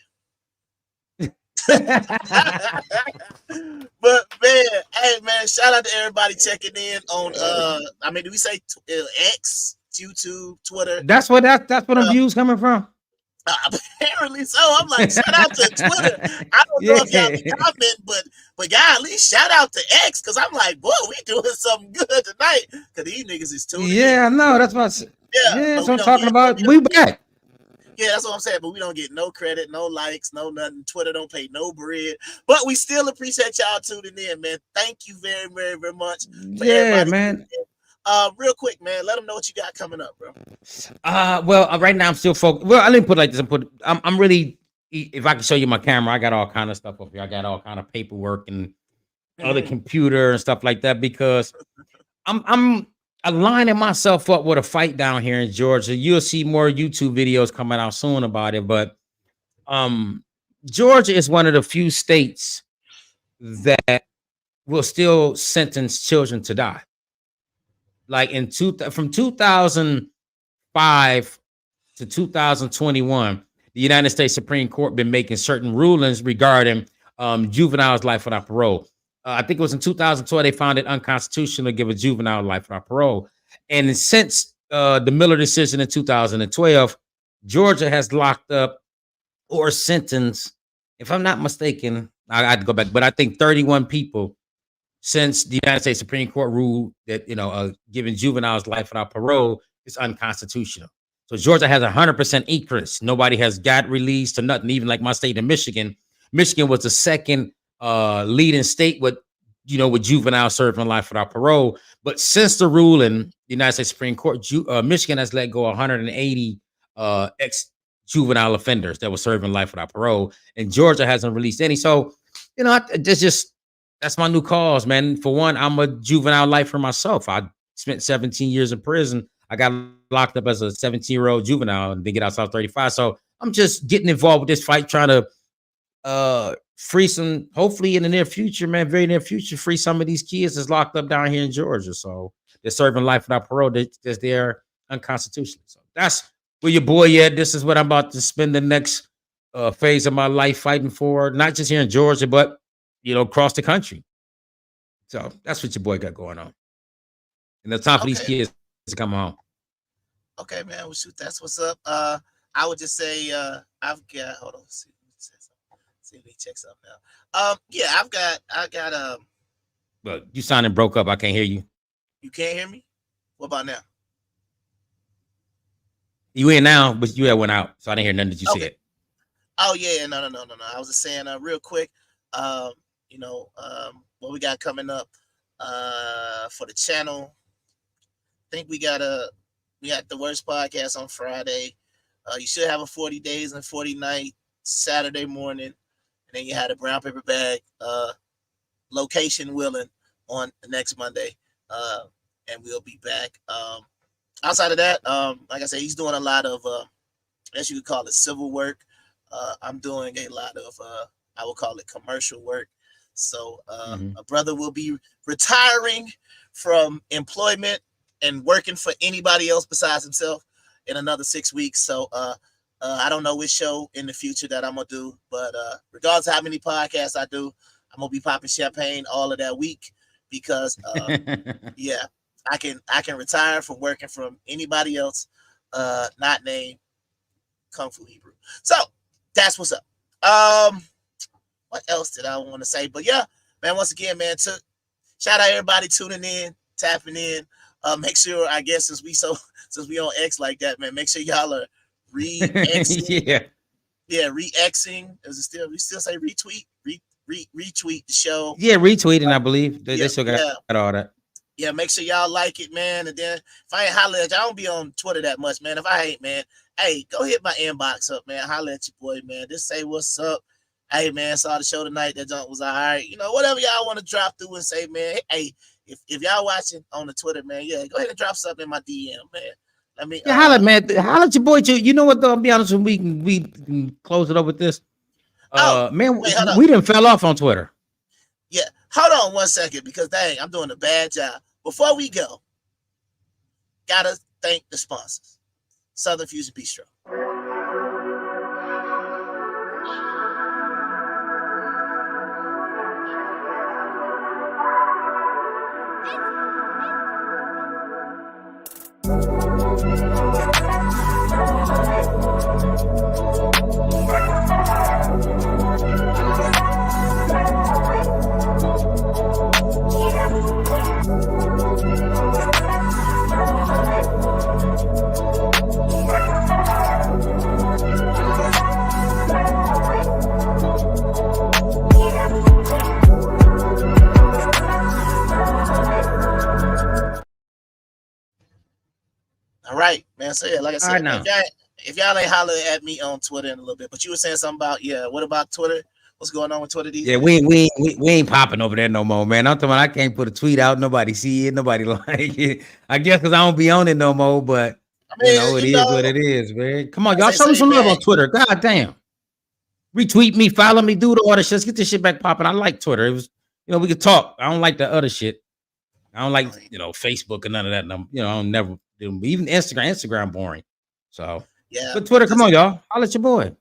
But man, hey man, shout out to everybody checking in on do we say X, YouTube, Twitter? That's where them views coming from. Apparently so. I'm like, shout out to Twitter. I don't know if y'all be comment, but y'all at least shout out to X, because I'm like, boy, we doing something good tonight. Because these niggas is tuning in. Yeah, no, that's what that's what I'm talking about. We back. Yeah, that's what I'm saying. But we don't get no credit, no likes, no nothing. Twitter don't pay no bread. But we still appreciate y'all tuning in, man. Thank you very, very, very much. Yeah, man. Real quick, man, let them know what you got coming up, bro. Well, right now I'm still focused. Well, I didn't put it like this. I'm really. If I can show you my camera, I got all kind of stuff up here. I got all kind of paperwork and other computer and stuff like that, because I'm aligning myself up with a fight down here in Georgia. You'll see more YouTube videos coming out soon about it, but Georgia is one of the few states that will still sentence children to die. Like from 2005 to 2021, the United States Supreme Court been making certain rulings regarding juveniles life without parole. I think it was in 2012 they found it unconstitutional to give a juvenile life without parole. And since the Miller decision in 2012, Georgia has locked up or sentenced, if I'm not mistaken, I had to go back, but I think 31 people since the United States Supreme Court ruled that, giving juveniles life without parole is unconstitutional. So Georgia has 100% increase. Nobody has got released or nothing. Even like my state of Michigan. Michigan was the second leading state with juvenile serving life without parole. But since the ruling, the United States Supreme Court, Michigan has let go 180 ex-juvenile offenders that were serving life without parole, and Georgia hasn't released any. So, that's my new cause, man. For one, I'm a juvenile lifer myself. I spent 17 years in prison. I got locked up as a 17-year-old juvenile and then get out 35. So I'm just getting involved with this fight, trying to free some, hopefully in the near future, man, very near future, free some of these kids that's locked up down here in Georgia. So they're serving life without parole. They're unconstitutional. So that's where your boy at. This is what I'm about to spend the next phase of my life fighting for, not just here in Georgia, but across the country. So that's what your boy got going on. And the time for these kids to come home. Okay, man. Well, shoot, that's what's up. I would just say I've got. Hold on. See, let me check something out. Yeah, I got. But you sounding broke up. I can't hear you. You can't hear me? What about now? You in now, but you had went out, so I didn't hear nothing that you said. Oh yeah, no. I was just saying real quick. What we got coming up. for the channel. I think we got the worst podcast on Friday. You should have a 40 days and 40 night Saturday morning, and then you had a brown paper bag location willing on the next Monday, and we'll be back. Outside of that, like I said, he's doing a lot of as you could call it civil work. I'm doing a lot of I will call it commercial work. So a brother will be retiring from employment and working for anybody else besides himself in another 6 weeks. So I don't know which show in the future that I'm gonna do, but regardless of how many podcasts I do, I'm gonna be popping champagne all of that week because yeah, I can retire from working from anybody else not named Kung Fu Hebrew. So that's what's up. What else did I want to say? But yeah, man, once again, man, shout out everybody tuning in, tapping in. Make sure, I guess, since we on X like that, man, make sure y'all are re-Xing. Yeah, re-Xing. Is it still, we still say retweet? Retweet the show. Yeah, retweeting, I believe. They still got all that. Yeah, make sure y'all like it, man. And then if I ain't holler at you, I don't be on Twitter that much, man. If I ain't, man, hey, go hit my inbox up, man. Holler at your boy, man. Just say what's up. Hey, man, saw the show tonight. That junk was all right. You know, whatever y'all want to drop through and say, man. Hey, if y'all watching on the Twitter, man, yeah, go ahead and drop something in my DM, man. Let me holler, man. Holler at your boy too. You know what though? I'll be honest with you, we can close it up with this. Man, we done fell off on Twitter. Yeah, hold on 1 second because dang, I'm doing a bad job. Before we go, gotta thank the sponsors. Southern Fusion Bistro. All right, man. So yeah, like I said, if y'all ain't holler at me on Twitter in a little bit, but you were saying something about what about Twitter? What's going on with Twitter these days? We ain't popping over there no more, man. I'm talking about I can't put a tweet out, nobody see it, nobody like it. I guess because I don't be on it no more, but I mean, it is what it is, man. Come on, y'all show me some love on Twitter. God damn. Retweet me, follow me, do all the shit. Let's get this shit back popping. I like Twitter. It was, we could talk. I don't like the other shit. I don't like, Facebook and none of that. I don't never do. Even Instagram boring. So yeah. But Twitter, come on, y'all. I'll let your boy.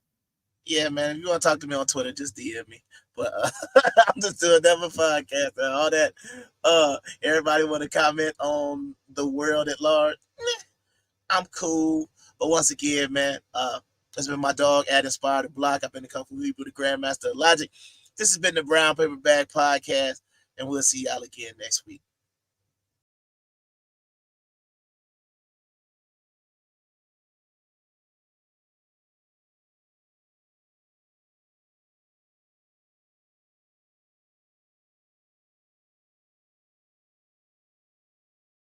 Yeah, man. If you want to talk to me on Twitter, just DM me. But I'm just doing that for podcast and all that. Everybody want to comment on the world at large. I'm cool. But once again, man, it's been my dog, Ad Inspired the Block. I've been the Kung Fu Hebrew, the Grandmaster of Logic. This has been the Brown Paper Bag Podcast, and we'll see y'all again next week.